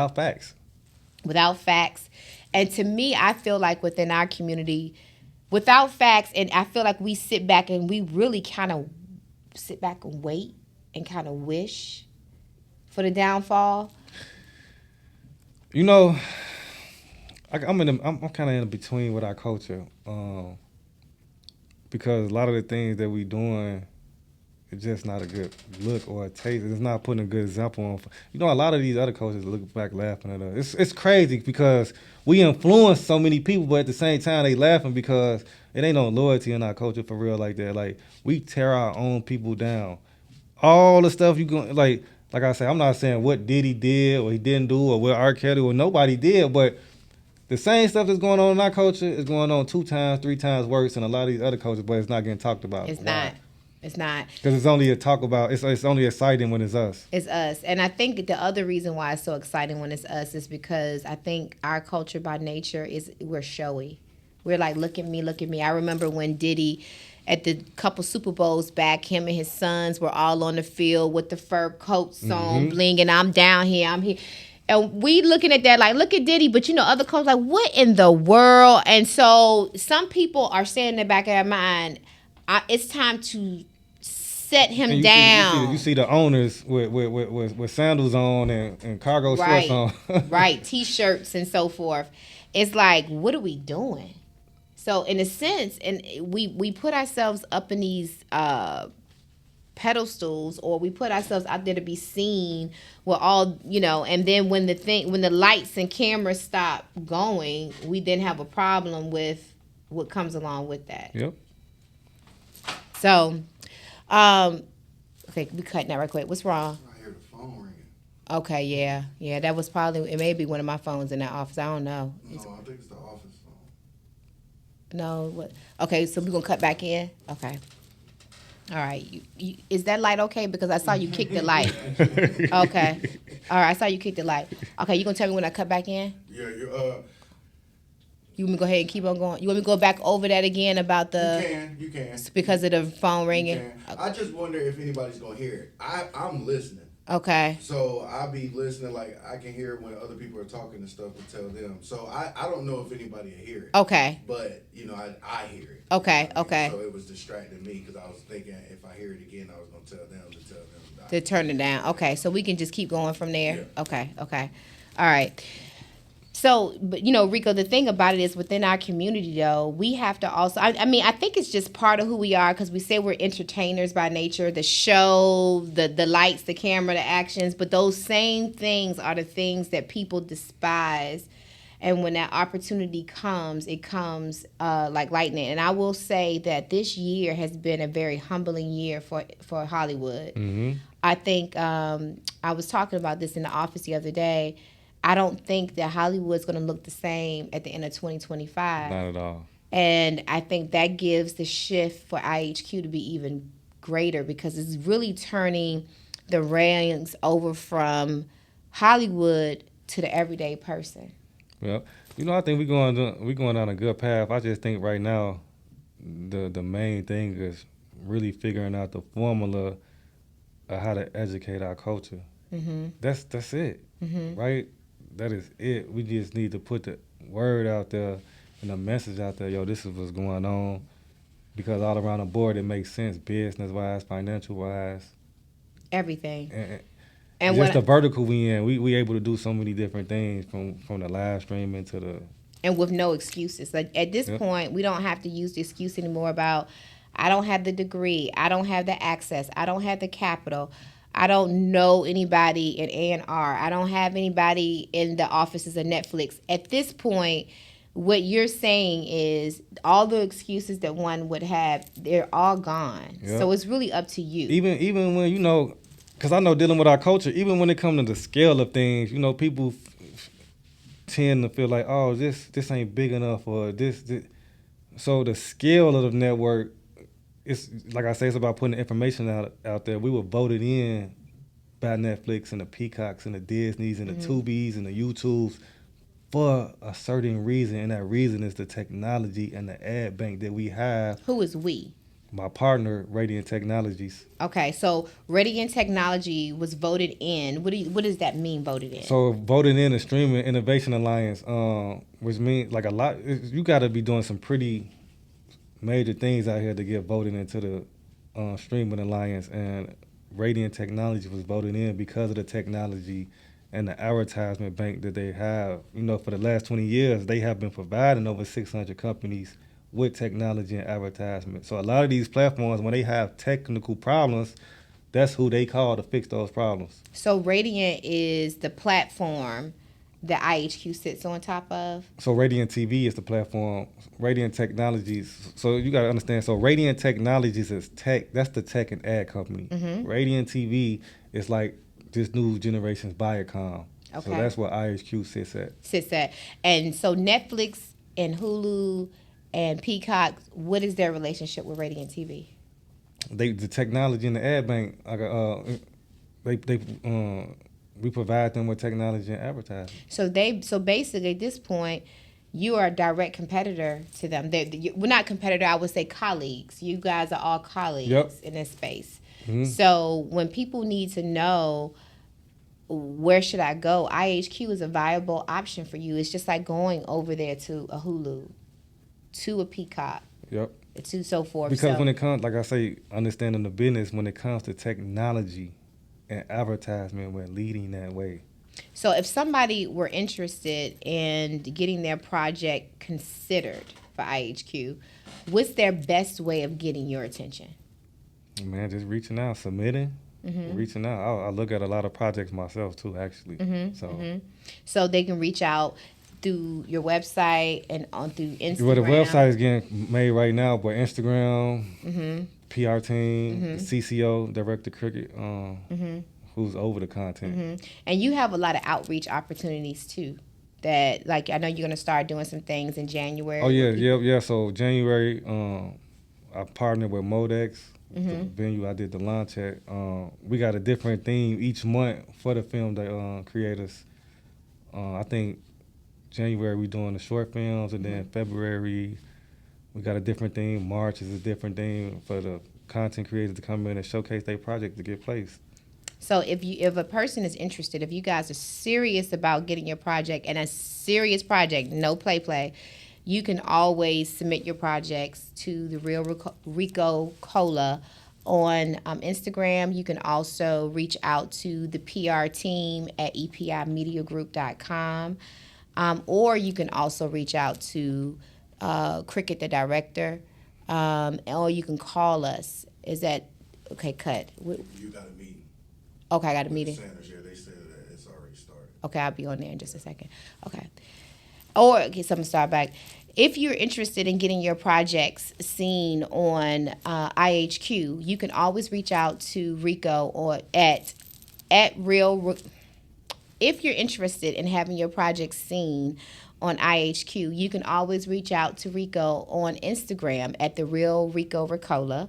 Without facts. And to me, I feel like within our community, without facts, and I feel like we sit back and we really kind of sit back and wait and kind of wish for the downfall. I'm kind of in between with our culture, because a lot of the things that we doing, it's just not a good look or a taste. It's not putting a good example on. A lot of these other cultures look back laughing at us. It's crazy because we influence so many people, but at the same time they laughing because it ain't no loyalty in our culture for real like that. Like, we tear our own people down. all the stuff you going like I said, I'm not saying what Diddy did or he didn't do or what R. Kelly or nobody did, but the same stuff that's going on in our culture is going on 2 times, 3 times worse in a lot of these other cultures, but it's not getting talked about. It's not. It's not. Because it's only a talk about, it's only exciting when it's us. It's us. And I think the other reason why it's so exciting when it's us is because I think our culture by nature is we're showy. We're like, look at me, look at me. I remember when Diddy, at the couple Super Bowls back, him and his sons were all on the field with the fur coats on, blinging, I'm down here, I'm here. And we looking at that like, look at Diddy, but other coaches like, what in the world? And so some people are saying in the back of their mind, it's time to set him down. You see the owners with sandals on and cargo shorts on. Right, T-shirts and so forth. It's like, what are we doing? So in a sense, and we put ourselves up in these pedestals, or we put ourselves out there to be seen with all, and then when the lights and cameras stop going, we then have a problem with what comes along with that. Yep. So, okay, we cut that right quick. What's wrong? I hear the phone ringing. Okay, yeah, that was probably, it may be one of my phones in that office. I don't know. No, I think it's the office phone. No, what? Okay, so we're gonna cut back in. Okay. All right. Is that light okay? Because I saw you kick the light. Okay. All right. I saw you kick the light. Okay. You gonna tell me when I cut back in? Yeah. You want me to go ahead and keep on going? You want me to go back over that again about the? You can. Because of the phone ringing. Okay. I just wonder if anybody's gonna hear it. I'm listening. Okay. So I'll be listening, like I can hear when other people are talking and stuff to tell them. So I don't know if anybody will hear it. Okay. But I hear it. Okay. Okay. So it was distracting me because I was thinking if I hear it again, I was gonna tell them to turn it down. Okay. So we can just keep going from there. Yeah. Okay. All right. So, but Rico, the thing about it is within our community, though, we have to also, I think it's just part of who we are because we say we're entertainers by nature, the show, the lights, the camera, the actions, but those same things are the things that people despise. And when that opportunity comes, it comes like lightning. And I will say that this year has been a very humbling year for Hollywood. Mm-hmm. I think I was talking about this in the office the other day. I don't think that Hollywood's going to look the same at the end of 2025. Not at all. And I think that gives the shift for IHQ to be even greater because it's really turning the reins over from Hollywood to the everyday person. Well, I think we're going down a good path. I just think right now the main thing is really figuring out the formula of how to educate our culture. Mm-hmm. That's it, right? That is it. We just need to put the word out there and the message out there. Yo, this is what's going on. Because all around the board, it makes sense, business-wise, financial-wise. Everything. And just the vertical we in. We able to do so many different things from the live streaming to the... And with no excuses. Like at this point, we don't have to use the excuse anymore about, I don't have the degree, I don't have the access, I don't have the capital, I don't know anybody in A&R. I don't have anybody in the offices of Netflix. At this point, what you're saying is all the excuses that one would have, they're all gone. Yep. So it's really up to you. Even when, because I know dealing with our culture, even when it comes to the scale of things, people tend to feel like, oh, this ain't big enough or this. So the scale of the network, it's like I say, it's about putting the information out there. We were voted in by Netflix and the Peacocks and the Disneys and the Tubies and the YouTubes for a certain reason, and that reason is the technology and the ad bank that we have. Who is we? My partner, Radiant Technologies. Okay, so Radiant Technology was voted in. What does that mean, voted in? So voted in the Streaming Innovation Alliance, which means like a lot. You got to be doing some pretty major things out here to get voted into the Streaming Alliance, and Radiant Technology was voted in because of the technology and the advertisement bank that they have. For the last 20 years, they have been providing over 600 companies with technology and advertisement. So a lot of these platforms, when they have technical problems, that's who they call to fix those problems. So Radiant is the platform that IHQ sits on top of? So Radiant TV is the platform. Radiant Technologies. So you got to understand. So Radiant Technologies is tech. That's the tech and ad company. Radiant TV is like this new generation's Viacom. Okay. So that's where IHQ sits at. And so Netflix and Hulu and Peacock, what is their relationship with Radiant TV? The technology in the ad bank, we provide them with technology and advertising. So basically at this point, you are a direct competitor to them. We're not competitor, I would say colleagues. You guys are all colleagues in this space. So when people need to know, where should I go, IHQ is a viable option for you. It's just like going over there to a Hulu, to a Peacock, to so forth. Because when it comes, like I say, understanding the business, when it comes to technology and advertisement, we're leading that way. So if somebody were interested in getting their project considered for IHQ, what's their best way of getting your attention? Man, just reaching out, submitting. Reaching out. I look at a lot of projects myself too, actually. So they can reach out through your website and through Instagram. Well, the website is getting made right now, but Instagram, PR team, the CCO, Director Cricket, who's over the content. And you have a lot of outreach opportunities too. That, like, I know you're gonna start doing some things in January. Oh yeah. So January, I partnered with Modex. The venue I did the launch at. We got a different theme each month for the film creators. I think January we doing the short films, and then February we got a different theme. March is a different theme for the content creators to come in and showcase their project to get placed. So if a person is interested, if you guys are serious about getting your project, and a serious project, no play, you can always submit your projects to the Real Rico Cola on Instagram. You can also reach out to the PR team at epimediagroup.com, or you can also reach out to Cricket, the director, or you can call us. Is that okay? Cut. You got a meeting. Okay, I got a meeting. Sanders, they said that it's already started. Okay, I'll be on there in just a second. Okay. Or, okay, so I'm going to start back. If you're interested in getting your projects seen on IHQ, you can always reach out to Rico or at Real. If you're interested in having your projects seen on IHQ, you can always reach out to Rico on Instagram at the Real Rico Ricola,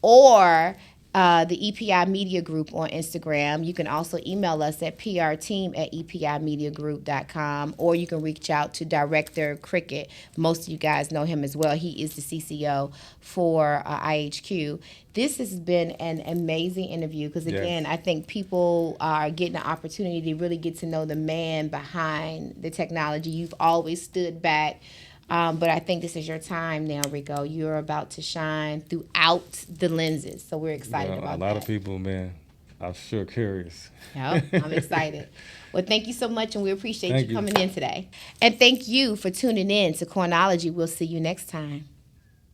or the EPI Media Group on Instagram. You can also email us at prteam@epimediagroup.com, or you can reach out to Director Cricket. Most of you guys know him as well. He is the CCO for IHQ. This has been an amazing interview because, again, I think people are getting an opportunity to really get to know the man behind the technology. You've always stood back. But I think this is your time now, Rico. You're about to shine throughout the lenses. So we're excited about that. A lot of people, man, I'm sure curious. Yep, I'm excited. Well, thank you so much, and we appreciate you coming in today. And thank you for tuning in to Coinology. We'll see you next time.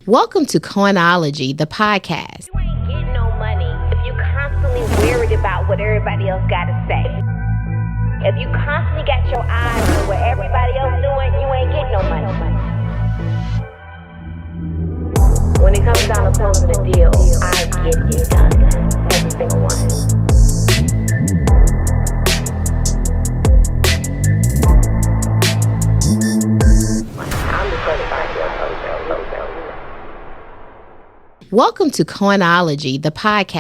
Welcome to Coinology, the podcast. You ain't getting no money if you constantly worried about what everybody else got to say. If you constantly got your eyes on what everybody else doing, you ain't getting no money. When it comes down to closing the deal, I get it done. Every single one. I'm just going to find you a closer. Welcome to Coinology, the podcast.